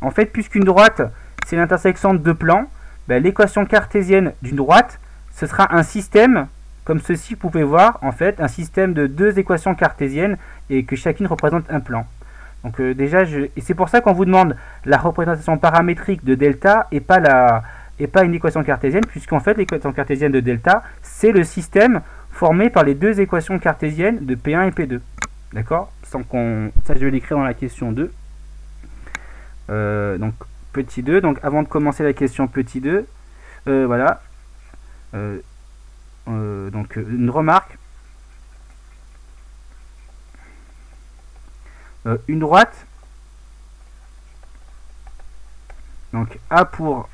En fait, puisqu'une droite, c'est l'intersection de deux plans, ben, l'équation cartésienne d'une droite, ce sera un système, comme ceci, vous pouvez voir, en fait, un système de deux équations cartésiennes et que chacune représente un plan. Donc déjà, et c'est pour ça qu'on vous demande la représentation paramétrique de delta et pas une équation cartésienne, puisqu'en fait l'équation cartésienne de delta, c'est le système formé par les deux équations cartésiennes de P1 et P2. D'accord? Ça, je vais l'écrire dans la question 2. Donc, petit 2. Donc, avant de commencer la question petit 2, voilà. Donc, une remarque. Une droite. Donc, A pour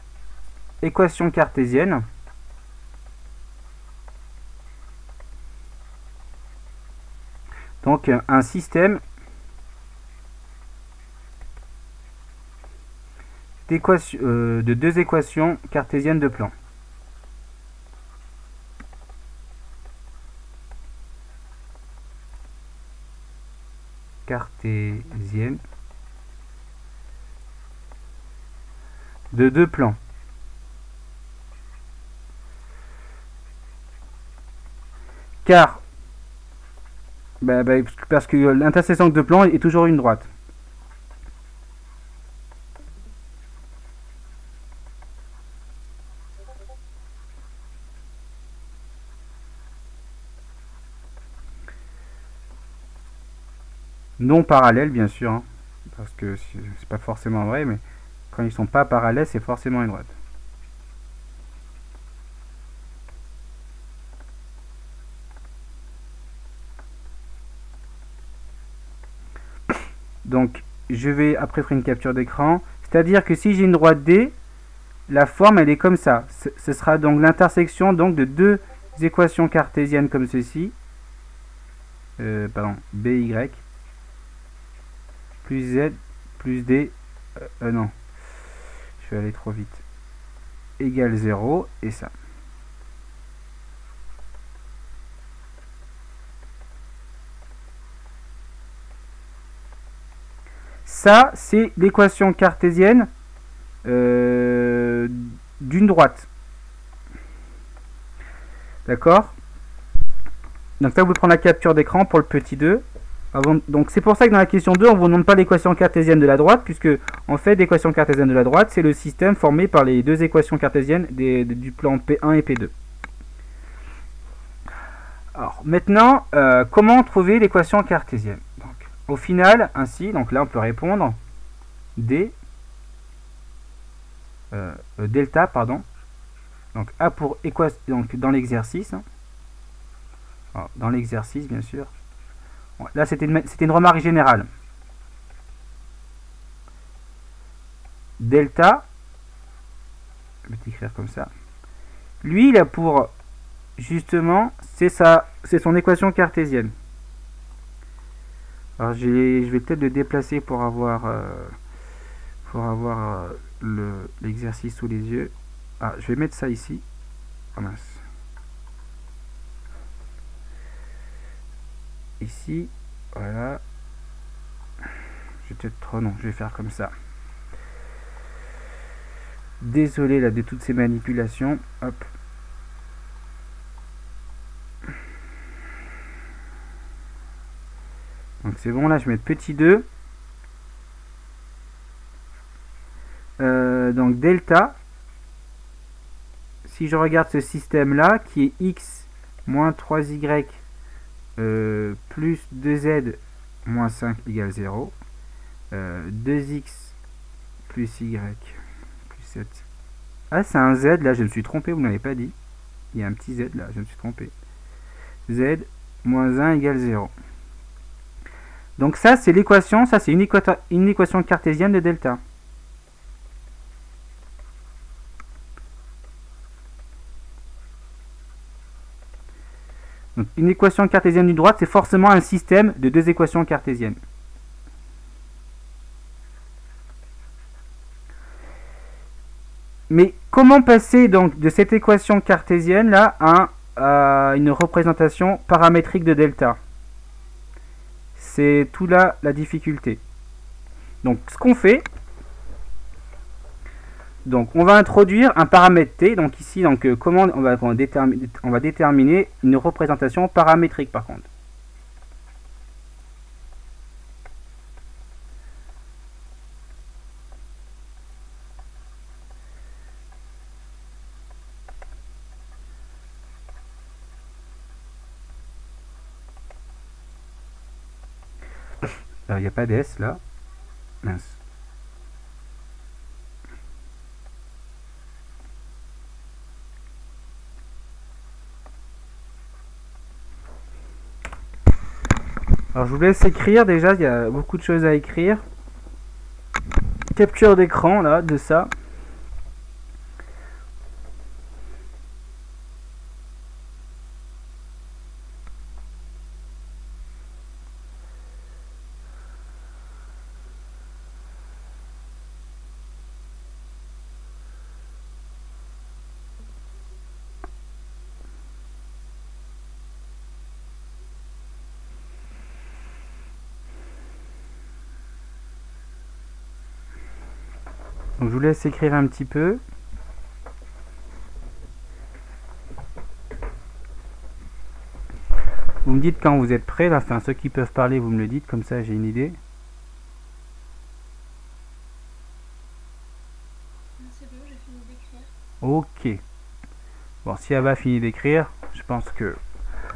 équation cartésienne. Donc un système de deux équations cartésiennes de plan. Cartésienne de deux plans. Car parce que l'intersection de deux plans est toujours une droite. Non parallèle, bien sûr, hein, parce que c'est pas forcément vrai, mais quand ils sont pas parallèles, c'est forcément une droite. Donc, je vais après faire une capture d'écran. C'est-à-dire que si j'ai une droite D, la forme, elle est comme ça. Ce sera donc l'intersection donc de deux équations cartésiennes comme ceci. BY plus Z plus D. Non, je vais aller trop vite. Égale 0 et ça. Ça, c'est l'équation cartésienne d'une droite. D'accord? Donc là, vous pouvez prendre la capture d'écran pour le petit 2. Donc c'est pour ça que dans la question 2, on ne vous demande pas l'équation cartésienne de la droite, puisque en fait, l'équation cartésienne de la droite, c'est le système formé par les deux équations cartésiennes du plan P1 et P2. Alors maintenant, comment trouver l'équation cartésienne? Donc, au final, ainsi, donc là on peut répondre D, delta, pardon. Donc A pour équation, donc dans l'exercice. Hein. Alors, dans l'exercice, bien sûr. Bon, là, c'était une remarque générale. Delta, je vais t'écrire comme ça. Lui, il a pour, justement, c'est son équation cartésienne. Alors, je vais peut-être le déplacer pour avoir l'exercice sous les yeux. Ah, je vais mettre ça ici. Ah mince. Ici, voilà. Je vais peut-être trop, non, je vais faire comme ça. Désolé là de toutes ces manipulations. Hop. Donc c'est bon, là je mets le petit 2. Donc delta. Si je regarde ce système là, qui est x moins 3y plus 2z moins 5 égale 0. 2x plus y plus 7. Ah, c'est un z, là je me suis trompé, vous ne l'avez pas dit. Il y a un petit z là, je me suis trompé. Z moins 1 égale 0. Donc ça c'est l'équation, ça c'est une équation cartésienne de delta. Donc, une équation cartésienne d'une droite, c'est forcément un système de deux équations cartésiennes. Mais comment passer donc de cette équation cartésienne là à une représentation paramétrique de delta? C'est tout là la difficulté. Donc ce qu'on fait, donc on va introduire un paramètre t. Donc ici, comment on va déterminer une représentation paramétrique par contre. Alors il n'y a pas d'S là. Mince. Alors je vous laisse écrire déjà, il y a beaucoup de choses à écrire. Capture d'écran là de ça. Donc je vous laisse écrire un petit peu. Vous me dites quand vous êtes prêts, là, enfin ceux qui peuvent parler, vous me le dites, comme ça j'ai une idée. C'est bon, j'ai fini d'écrire. Ok. Bon, si Ava a fini d'écrire, je pense que...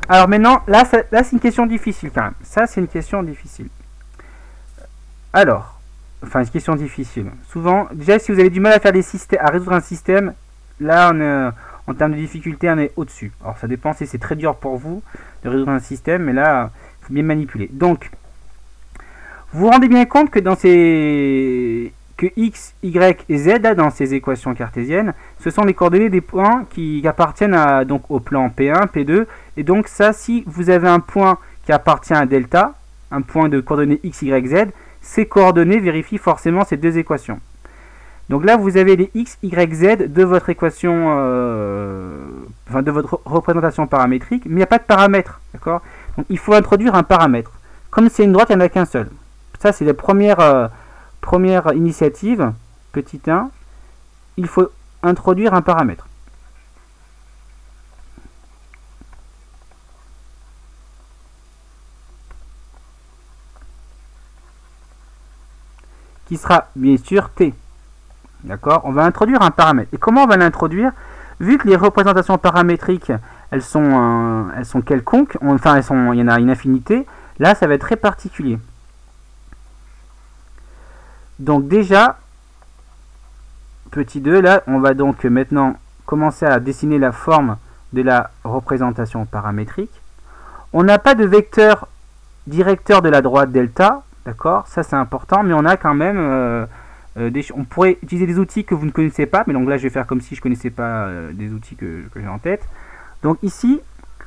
Alors maintenant, là c'est une question difficile quand même. Ça, c'est une question difficile. Alors, enfin, une question difficile. Souvent, déjà, si vous avez du mal à faire des systèmes, à résoudre un système, là, en termes de difficulté, on est au-dessus. Alors, ça dépend si c'est très dur pour vous de résoudre un système, mais là, il faut bien manipuler. Donc, vous vous rendez bien compte que dans ces... que x, y et z, là, dans ces équations cartésiennes, ce sont les coordonnées des points qui appartiennent à, donc, au plan P1, P2. Et donc, ça, si vous avez un point qui appartient à delta, un point de coordonnées x, y, z, ces coordonnées vérifient forcément ces deux équations. Donc là, vous avez les x, y, z de votre équation, enfin de votre représentation paramétrique, mais il n'y a pas de paramètre, d'accord? Donc il faut introduire un paramètre. Comme c'est une droite, il n'y en a qu'un seul. Ça, c'est la première initiative, petit 1. Il faut introduire un paramètre. Qui sera bien sûr t. D'accord? On va introduire un paramètre. Et comment on va l'introduire? Vu que les représentations paramétriques, elles sont quelconques, enfin il y en a une infinité, là ça va être très particulier. Donc déjà, petit 2, là on va donc maintenant commencer à dessiner la forme de la représentation paramétrique. On n'a pas de vecteur directeur de la droite delta, d'accord? Ça c'est important, mais on a quand même... on pourrait utiliser des outils que vous ne connaissez pas, mais donc là je vais faire comme si je ne connaissais pas des outils que j'ai en tête. Donc ici,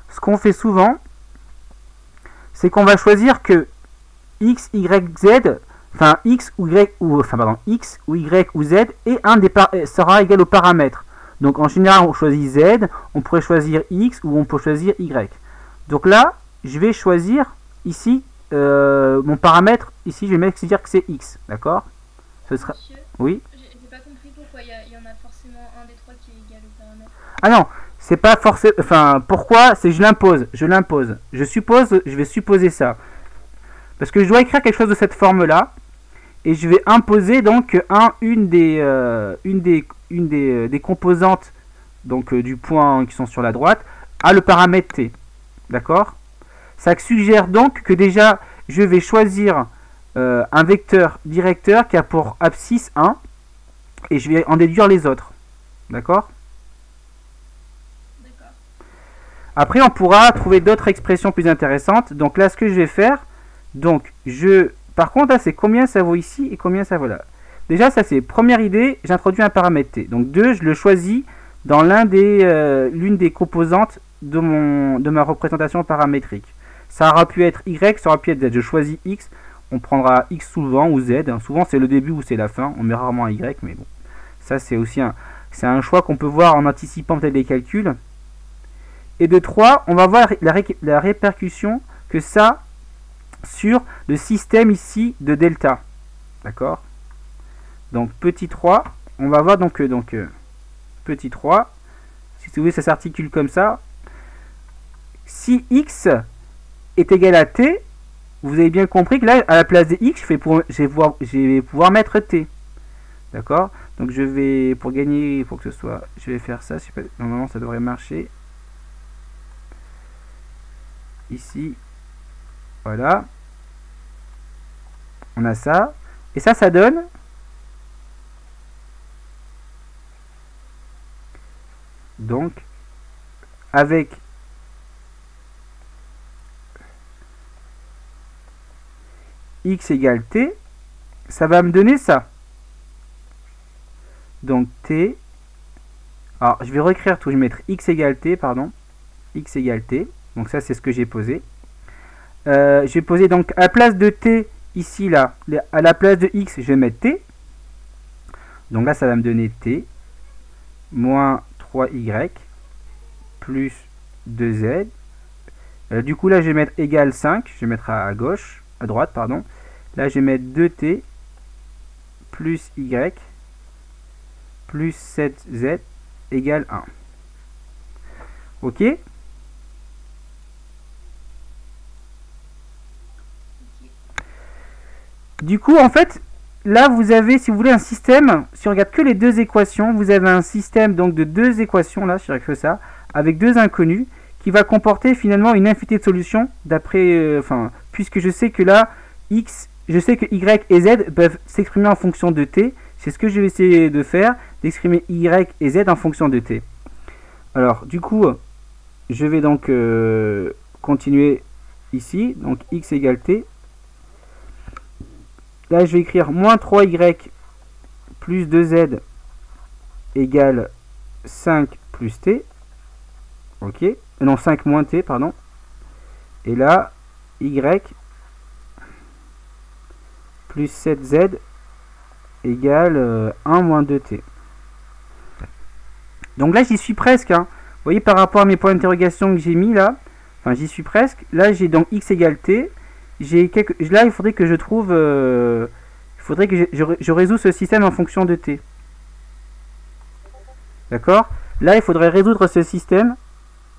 ce qu'on fait souvent, c'est qu'on va choisir que x, y, z, enfin x ou y ou x ou y ou z et un des sera égal au paramètre. Donc en général on choisit z, on pourrait choisir x ou on peut choisir y. Donc là, je vais choisir ici mon paramètre. Ici, je vais mettre dire que c'est x, d'accord? Ce sera... Monsieur, oui. j'ai pas compris pourquoi il y en a forcément un des trois qui est égal au paramètre. Ah non, c'est pas forcément... Enfin, pourquoi? C'est je l'impose. Je l'impose. Je vais supposer ça. Parce que je dois écrire quelque chose de cette forme-là. Et je vais imposer donc une des composantes donc, du point qui sont sur la droite à le paramètre t. D'accord? Ça suggère donc que déjà, je vais choisir... un vecteur directeur qui a pour abscisse 1 et je vais en déduire les autres. D'accord? Après, on pourra trouver d'autres expressions plus intéressantes. Donc là, ce que je vais faire, donc par contre, là, c'est combien ça vaut ici et combien ça vaut là. Déjà, ça c'est première idée, j'introduis un paramètre t. Donc 2, je le choisis dans l'une des composantes de ma représentation paramétrique. Ça aura pu être y, ça aura pu être z. Je choisis x. On prendra x souvent ou z. Souvent c'est le début ou c'est la fin. On met rarement y, mais bon. Ça c'est aussi un choix qu'on peut voir en anticipant peut-être les calculs. Et de 3, on va voir la répercussion que ça sur le système ici de delta. D'accord? Donc petit 3, on va voir donc petit 3. Si vous voulez, ça s'articule comme ça. Si x est égal à t, vous avez bien compris que là, à la place de x, je vais pouvoir mettre t. D'accord? Donc je vais, pour gagner, pour que ce soit, je vais faire ça. Normalement, ça devrait marcher. Ici. Voilà. On a ça. Et ça donne... Donc, avec... x égale t, ça va me donner ça. Donc t, alors je vais réécrire tout, je vais mettre x égale t, pardon, x égale t, donc ça c'est ce que j'ai posé. Je vais poser donc à la place de t, ici là, à la place de x, je vais mettre t. Donc là ça va me donner t, moins 3y, plus 2z. Du coup là je vais mettre égal 5, je vais mettre à gauche, à droite, pardon. Là, je vais mettre 2t plus y plus 7z égale 1. Ok? Du coup, en fait, là, vous avez, si vous voulez, un système, si on regarde que les deux équations, vous avez un système donc de deux équations, là, si je fais ça, avec deux inconnus, qui va comporter finalement une infinité de solutions, d'après, puisque je sais que là, je sais que y et z peuvent s'exprimer en fonction de t, c'est ce que je vais essayer de faire, d'exprimer y et z en fonction de t. Alors, du coup, je vais donc continuer ici, donc x égale t. Là, je vais écrire moins 3y plus 2z égale 5 plus t. Ok. Non, 5 moins t, pardon. Et là, y plus 7z égale 1 moins 2t. Donc là, j'y suis presque. Hein. Vous voyez, par rapport à mes points d'interrogation que j'ai mis là, enfin, j'y suis presque. Là, j'ai donc x égale t. Là, il faudrait que je trouve... il faudrait que je résous ce système en fonction de t. D'accord? Là, il faudrait résoudre ce système.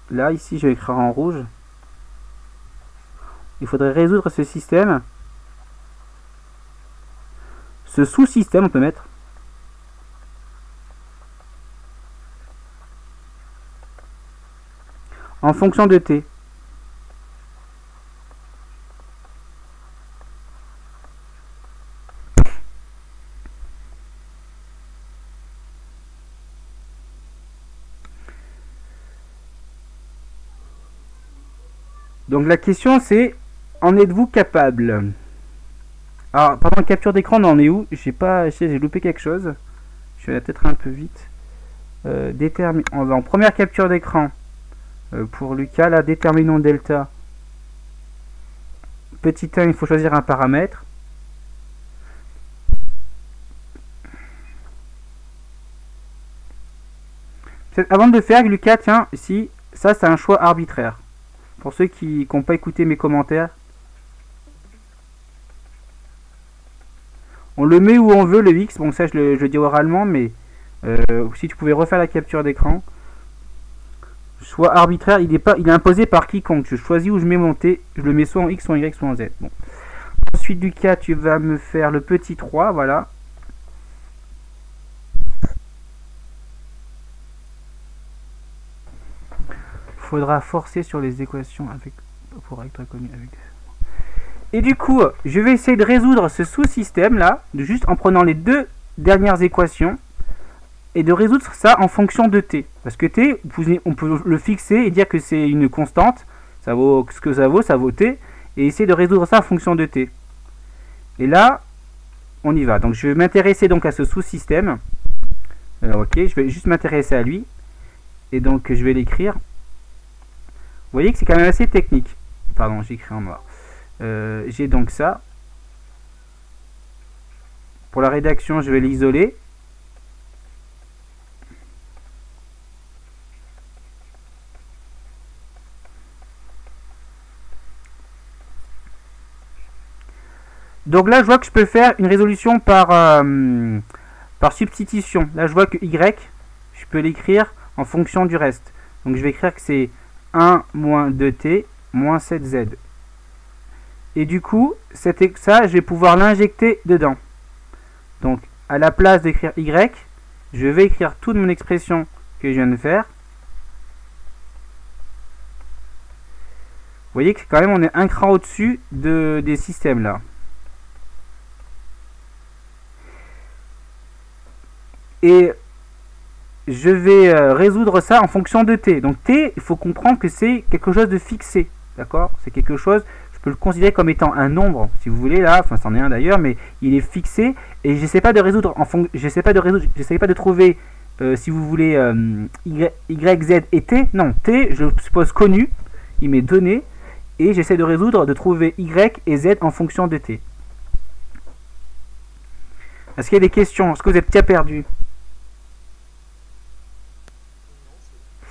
Là, ici, je vais écrire en rouge. Il faudrait résoudre ce système. Ce sous-système, on peut mettre. En fonction de t. Donc la question c'est, en êtes-vous capable? Alors, pendant la capture d'écran, on en est où? J'ai loupé quelque chose. Je vais peut-être un peu vite. On va en première capture d'écran pour Lucas. Là, déterminons delta. Petit 1, il faut choisir un paramètre. Avant de le faire, Lucas, tiens, ici, ça c'est un choix arbitraire. Pour ceux qui n'ont pas écouté mes commentaires. On le met où on veut, le X. Bon, ça, je le dis oralement, mais si tu pouvais refaire la capture d'écran. Choix arbitraire, il est imposé par quiconque. Je choisis où je mets mon T. Je le mets soit en X, soit en Y, soit en Z. Bon. Ensuite du cas, tu vas me faire le petit 3, voilà. Faudra forcer sur les équations pour être connu avec. Et du coup, je vais essayer de résoudre ce sous-système là, juste en prenant les deux dernières équations et de résoudre ça en fonction de t. Parce que t, on peut le fixer et dire que c'est une constante, ça vaut ce que ça vaut t, et essayer de résoudre ça en fonction de t. Et là, on y va. Donc je vais m'intéresser donc à ce sous-système. Ok, je vais juste m'intéresser à lui. Et donc je vais l'écrire. Vous voyez que c'est quand même assez technique. Pardon, j'ai écrit en noir. J'ai donc ça. Pour la rédaction, je vais l'isoler. Donc là, je vois que je peux faire une résolution par substitution. Là, je vois que y, je peux l'écrire en fonction du reste. Donc je vais écrire que c'est 1 moins 2t moins 7z. Et du coup, ça, je vais pouvoir l'injecter dedans. Donc, à la place d'écrire y, je vais écrire toute mon expression que je viens de faire. Vous voyez que quand même, on est un cran au-dessus des systèmes là. Et je vais résoudre ça en fonction de t. Donc t, il faut comprendre que c'est quelque chose de fixé. D'accord? C'est quelque chose, je peux le considérer comme étant un nombre, si vous voulez, là, enfin c'en est un d'ailleurs, mais il est fixé et j'essaie pas de résoudre, j'essaie pas de trouver, si vous voulez, y, z et t. Non, t, je le suppose connu, il m'est donné, et j'essaie de trouver y et z en fonction de t. Est-ce qu'il y a des questions? Est-ce que vous êtes déjà perdu?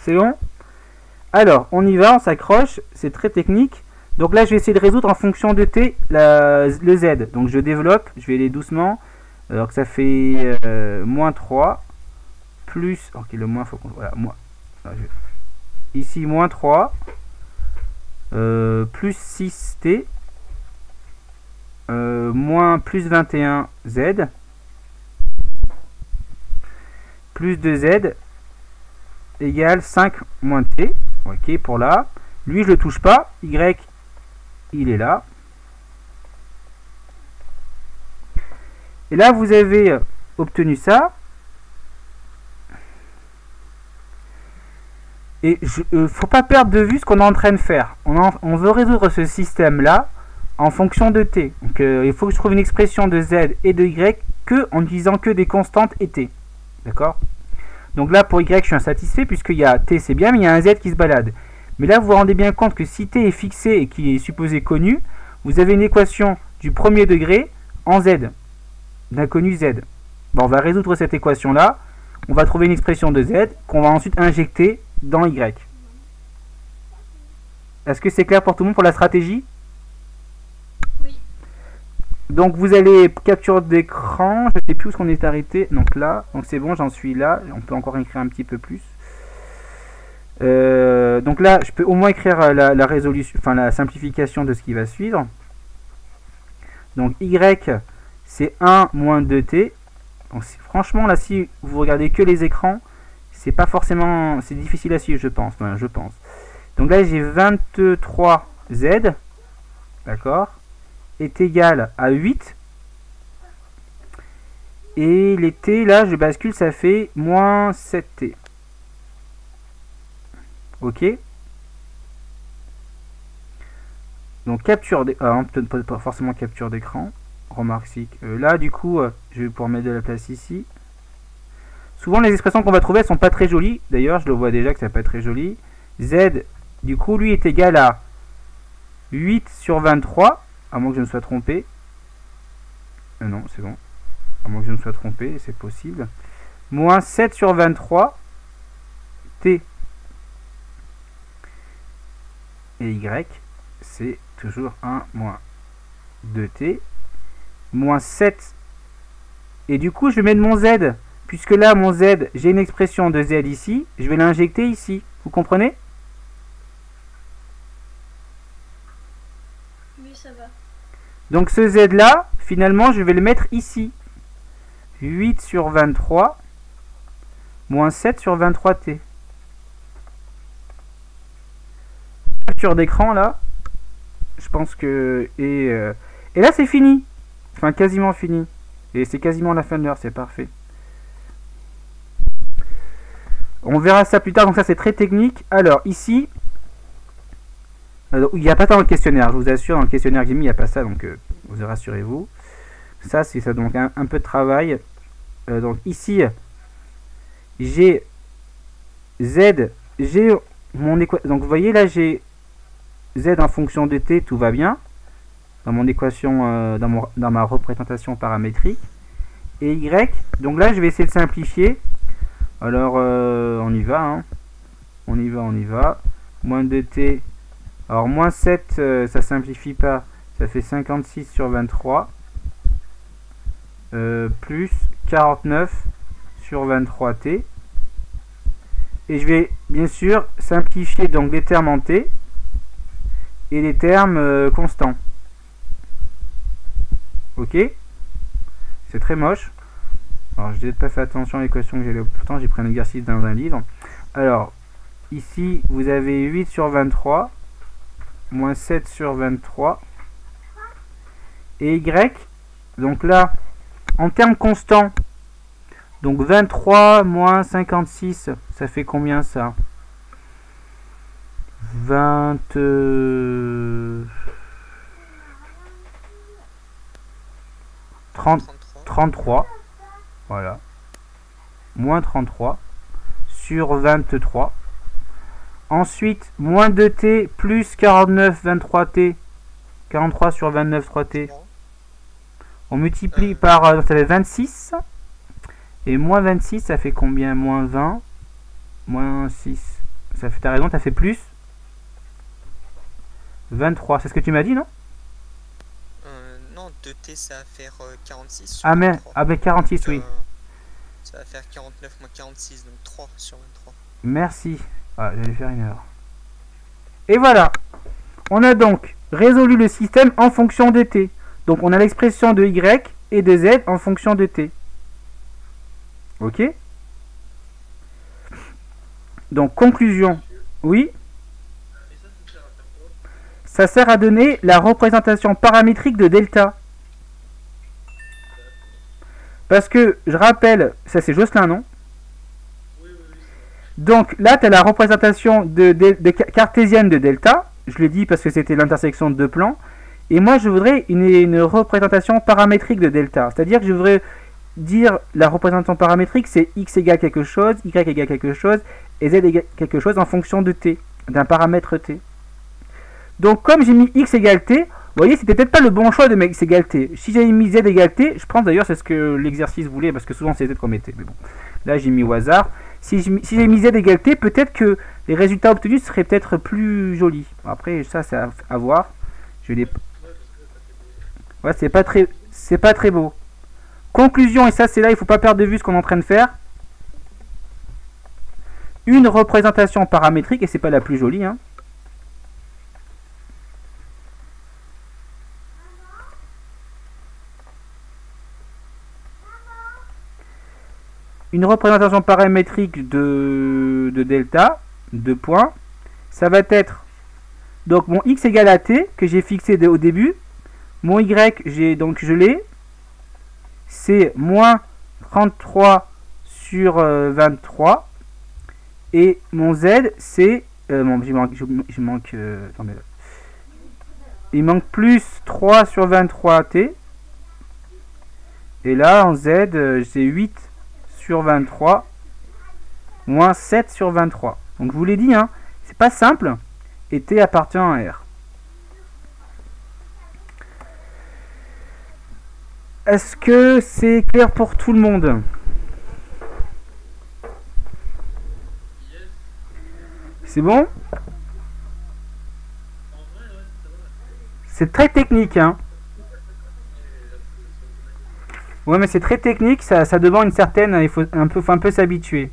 C'est bon? Alors, on y va, on s'accroche, c'est très technique. Donc là, je vais essayer de résoudre en fonction de t le z. Donc je développe, je vais aller doucement. Alors que ça fait moins 3, plus... Ok, le moins, faut qu'on... Voilà, moins. Ici, moins 3. Plus 6t. Moins plus 21 z. Plus 2z égale 5 moins t. Ok, pour là. Lui, je le touche pas. Y, il est là. Et là, vous avez obtenu ça. Et faut pas perdre de vue ce qu'on est en train de faire. On veut résoudre ce système-là en fonction de t. Donc, il faut que je trouve une expression de z et de y en utilisant que des constantes et t. D'accord? Donc là, pour y, je suis insatisfait puisqu'il y a t, c'est bien, mais il y a un z qui se balade. Mais là, vous vous rendez bien compte que si t est fixé et qu'il est supposé connu, vous avez une équation du premier degré en z, d'inconnu z. Bon, on va résoudre cette équation-là. On va trouver une expression de z qu'on va ensuite injecter dans y. Est-ce que c'est clair pour tout le monde pour la stratégie? Oui. Donc vous allez capture d'écran, je ne sais plus où est-ce qu'on est arrêté, donc là, donc c'est bon, j'en suis là, on peut encore écrire un petit peu plus. Donc là, je peux au moins écrire la résolution, enfin la simplification de ce qui va suivre. Donc y, c'est 1 moins 2t. Donc franchement, là, si vous regardez que les écrans, c'est pas forcément, c'est difficile à suivre, je pense. Enfin, je pense. Donc là, j'ai 23z, d'accord, est égal à 8. Et les t, là, je bascule, ça fait moins 7t. Ok. Donc capture d'écran, peut-être pas forcément capture d'écran. Remarque si là, du coup, je vais pouvoir mettre de la place ici. Souvent, les expressions qu'on va trouver, elles sont pas très jolies. D'ailleurs, je le vois déjà que ça peut être très joli. Z, du coup, lui est égal à 8 sur 23, à moins que je me sois trompé. Non, c'est bon. À moins que je me sois trompé, c'est possible. Moins 7 sur 23, t. Et y, c'est toujours 1 moins 2t. Moins 7. Et du coup, je vais mettre mon z. Puisque là, mon z, j'ai une expression de z ici. Je vais l'injecter ici. Vous comprenez? Oui, ça va. Donc ce z là, finalement, je vais le mettre ici. 8 sur 23 moins 7 sur 23t. Capture d'écran là. Je pense que... Et là, c'est fini. Enfin, quasiment fini. Et c'est quasiment la fin de l'heure, c'est parfait. On verra ça plus tard, donc ça c'est très technique. Alors, ici, il n'y a pas ça dans le questionnaire, je vous assure, dans le questionnaire que j'ai mis, il n'y a pas ça, donc vous rassurez-vous. Ça, c'est ça, donc un peu de travail. Donc ici, j'ai Z, j'ai mon équation. Donc vous voyez là, j'ai Z en fonction de t, tout va bien. Dans mon équation, dans ma représentation paramétrique. Et Y, donc là je vais essayer de simplifier. Alors on y va, hein. On y va. Moins 2t. Alors moins 7, ça simplifie pas. Ça fait 56 sur 23. Plus 49 sur 23t. Et je vais bien sûr simplifier donc les termes en t et les termes constants. Ok, c'est très moche. Alors je n'ai pas fait attention à l'équation que j'ai. Pourtant j'ai pris un exercice dans un livre. Alors ici vous avez 8 sur 23 moins 7 sur 23 et y. Donc là en termes constants, donc 23 moins 56, ça fait combien ça? 33. Voilà. Moins 33 sur 23. Ensuite, moins 2t plus 49, 23t. 43 sur 29, 3t. On multiplie par, ça fait 26. Et moins 26, ça fait combien? Moins 20. Moins 6. Ça fait, t'as raison, ça fait plus 23. C'est ce que tu m'as dit, non? Non, 2t ça va faire 46. Ah, mais 46, oui. Ça va faire 49 moins 46, donc 3 sur 23. Merci. Ah, j'allais faire une erreur. Et voilà. On a donc résolu le système en fonction de t. Donc on a l'expression de y et de z en fonction de t. Ok? Donc conclusion. Oui? Ça sert à donner la représentation paramétrique de delta. Parce que, je rappelle, ça c'est Jocelyn, non? Donc là, tu as la représentation cartésienne de delta. Je l'ai dit parce que c'était l'intersection de deux plans. Et moi, je voudrais une représentation paramétrique de delta. C'est-à-dire que je voudrais dire la représentation paramétrique, c'est x égale quelque chose, y égale quelque chose, et z égale quelque chose en fonction de t, d'un paramètre t. Donc comme j'ai mis x égale t, vous voyez, c'était peut-être pas le bon choix de mettre x égale t. Si j'avais mis z égale t, je pense d'ailleurs c'est ce que l'exercice voulait, parce que souvent c'est z qu'on mettait. Mais bon, là j'ai mis au hasard. Si j'ai mis z égale t, peut-être que les résultats obtenus seraient peut-être plus jolis. Après, ça c'est à voir. Je l'ai. Ouais, c'est pas très beau. Conclusion, et ça c'est là, il ne faut pas perdre de vue ce qu'on est en train de faire. Une représentation paramétrique, et c'est pas la plus jolie, hein. Une représentation paramétrique de delta, de points, ça va être donc mon x égale à t, que j'ai fixé au début. Mon y, je l'ai. C'est moins 33 sur 23. Et mon z, c'est... bon, il manque plus 3 sur 23t. Et là, en z, j'ai 8 sur 23. Moins 7 sur 23. Donc, je vous l'ai dit, hein, c'est pas simple. Et t appartient à R. Est-ce que c'est clair pour tout le monde? C'est bon? C'est très technique, hein. Ouais, mais c'est très technique, ça demande une certaine... Il faut un peu s'habituer.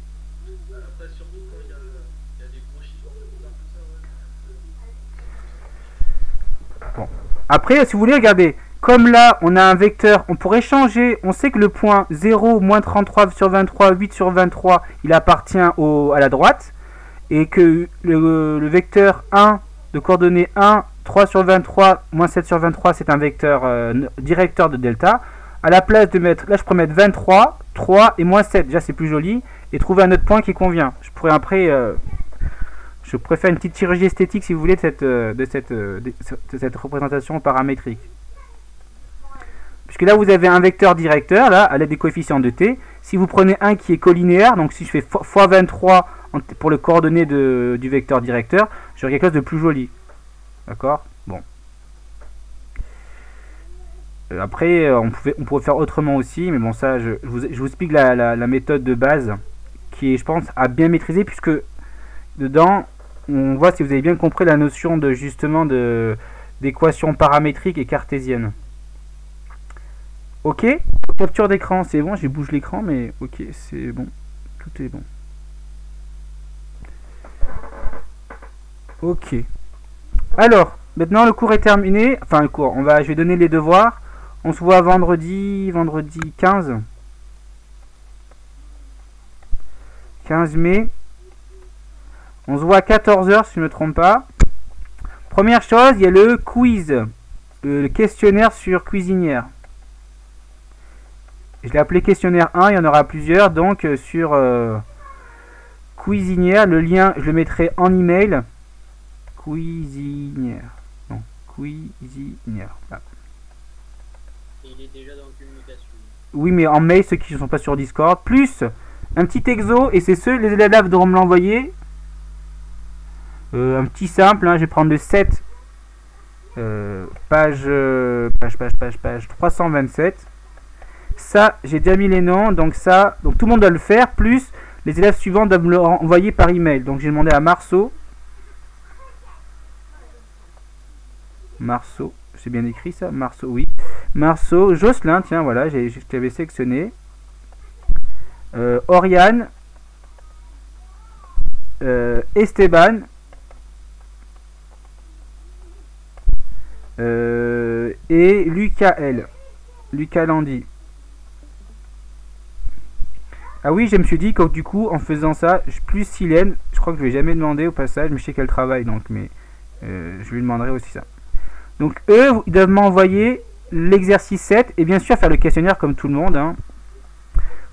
Bon. Après, si vous voulez, regardez... Comme là, on a un vecteur, on pourrait changer, on sait que le point 0, moins 33 sur 23, 8 sur 23, il appartient à la droite, et que le vecteur 1 de coordonnées 1, 3 sur 23, moins 7 sur 23, c'est un vecteur directeur de delta. À la place de mettre, là je pourrais mettre 23, 3 et moins 7, déjà c'est plus joli, et trouver un autre point qui convient. Je pourrais après, je préfère une petite chirurgie esthétique si vous voulez de cette représentation paramétrique. Puisque là, vous avez un vecteur directeur, là, à l'aide des coefficients de t. Si vous prenez un qui est collinéaire, donc si je fais fois 23 pour le coordonnées du vecteur directeur, j'aurai quelque chose de plus joli. D'accord? Bon. Après, on pourrait faire autrement aussi, mais bon, ça, je vous explique la méthode de base, qui est, je pense, à bien maîtriser, puisque dedans, on voit si vous avez bien compris la notion de, justement, d'équation paramétrique et cartésienne. Ok, capture d'écran, c'est bon, j'ai bougé l'écran, mais ok, c'est bon, tout est bon. Ok. Alors, maintenant le cours est terminé, enfin le cours, je vais donner les devoirs. On se voit vendredi 15 mai. On se voit à 14 h si je ne me trompe pas. Première chose, il y a le quiz, le questionnaire sur cuisinière. Je l'ai appelé questionnaire 1, il y en aura plusieurs, donc sur cuisinière, le lien je le mettrai en email. Cuisinière. Non, cuisinière. Voilà. Et il est déjà dans la communication. Oui, mais en mail, ceux qui ne sont pas sur Discord. Plus un petit exo, et c'est les élèves devront me l'envoyer. Un petit simple, hein, je vais prendre le 7, page 327. Ça, j'ai déjà mis les noms, donc tout le monde doit le faire, plus les élèves suivants doivent me le envoyer par email. Donc j'ai demandé à Marceau, c'est bien écrit ça, Marceau, oui. Marceau, Jocelyn, tiens, voilà, je t'avais sélectionné. Oriane, Esteban, et Lucas L. Lucas Landy. Ah oui, je me suis dit que du coup, en faisant ça, plus Silène, je crois que je lui ai jamais demandé au passage, mais je sais qu'elle travaille, donc mais je lui demanderai aussi ça. Donc eux, ils doivent m'envoyer l'exercice 7 et bien sûr faire le questionnaire comme tout le monde. Hein.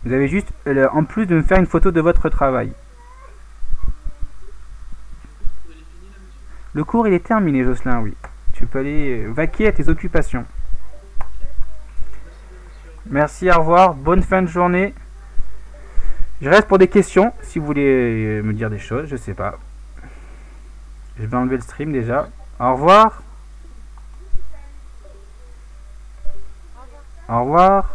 Vous avez juste, en plus de me faire une photo de votre travail. Le cours il est terminé, Jocelyn, oui. Tu peux aller vaquer à tes occupations. Merci, au revoir, bonne fin de journée. Je reste pour des questions, si vous voulez me dire des choses, je sais pas. Je vais enlever le stream déjà. Au revoir. Au revoir.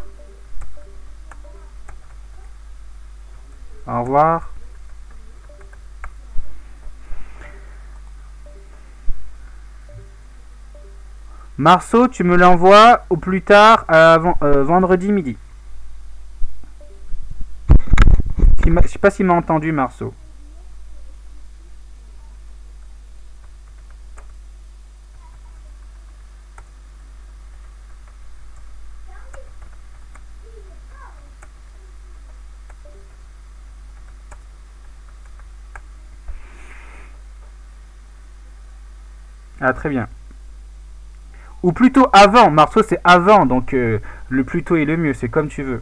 Au revoir. Marceau, tu me l'envoies au plus tard vendredi midi. Je sais pas s'il m'a entendu, Marceau. Ah, très bien. Ou plutôt avant. Marceau, c'est avant. Donc, le plus tôt est le mieux. C'est comme tu veux.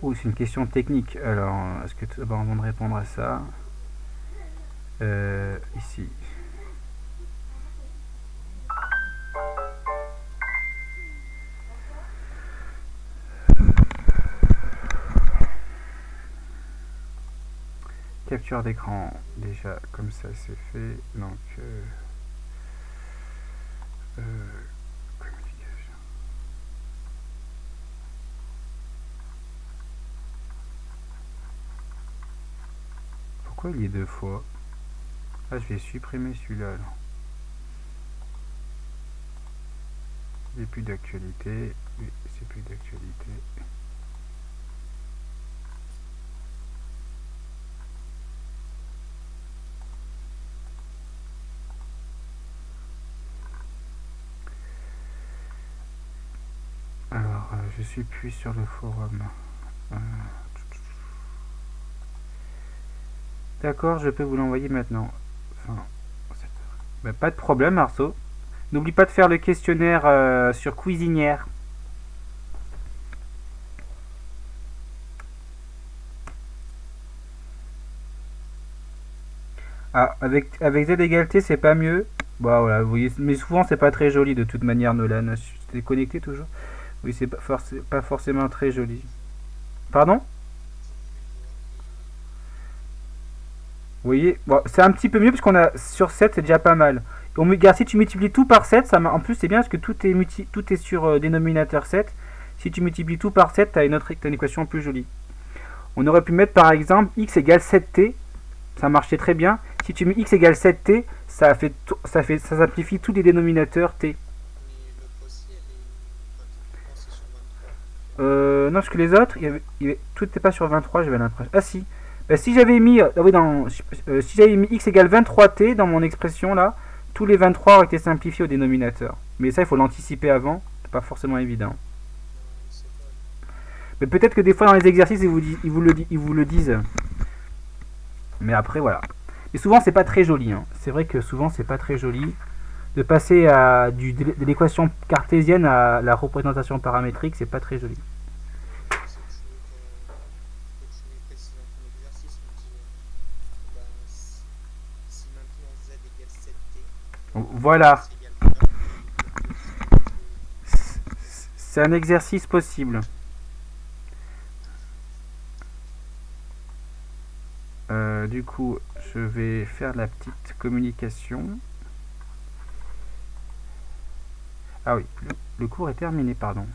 Oh, c'est une question technique. Alors, est-ce que d'abord avant de répondre à ça, ici. Capture d'écran, déjà comme ça c'est fait. Donc, communication. Pourquoi il y est deux fois? Ah, je vais supprimer celui-là. Il n'est plus d'actualité. Oui, c'est plus d'actualité. Alors, je suis plus sur le forum. D'accord, je peux vous l'envoyer maintenant. Enfin, ben, pas de problème, Marceau. N'oublie pas de faire le questionnaire sur Cuisinière. Ah, avec Z égalité, c'est pas mieux. Bah voilà, vous voyez, mais souvent c'est pas très joli de toute manière, Nolan. Tu es connecté toujours? Oui, c'est pas forcément très joli. Pardon? Vous voyez, bon, c'est un petit peu mieux parce qu'on a sur 7, c'est déjà pas mal. Si tu multiplies tout par 7, ça, en plus c'est bien parce que tout est sur dénominateur 7. Si tu multiplies tout par 7, tu as une équation plus jolie. On aurait pu mettre par exemple x égale 7t. Ça marchait très bien. Si tu mets x égale 7t, ça simplifie tous les dénominateurs t. Non, parce que les autres, tout n'était pas sur 23, j'avais l'impression. Ah si. Si j'avais mis, si j'avais mis x égale 23t dans mon expression là, tous les 23 auraient été simplifiés au dénominateur. Mais ça, il faut l'anticiper avant. C'est pas forcément évident. Mais peut-être que des fois dans les exercices, ils vous le disent. Mais après, voilà. Mais souvent, c'est pas très joli. Hein. C'est vrai que souvent, c'est pas très joli de passer de l'équation cartésienne à la représentation paramétrique. C'est pas très joli. Voilà. C'est un exercice possible. Du coup, je vais faire la petite communication. Ah oui, le cours est terminé, pardon.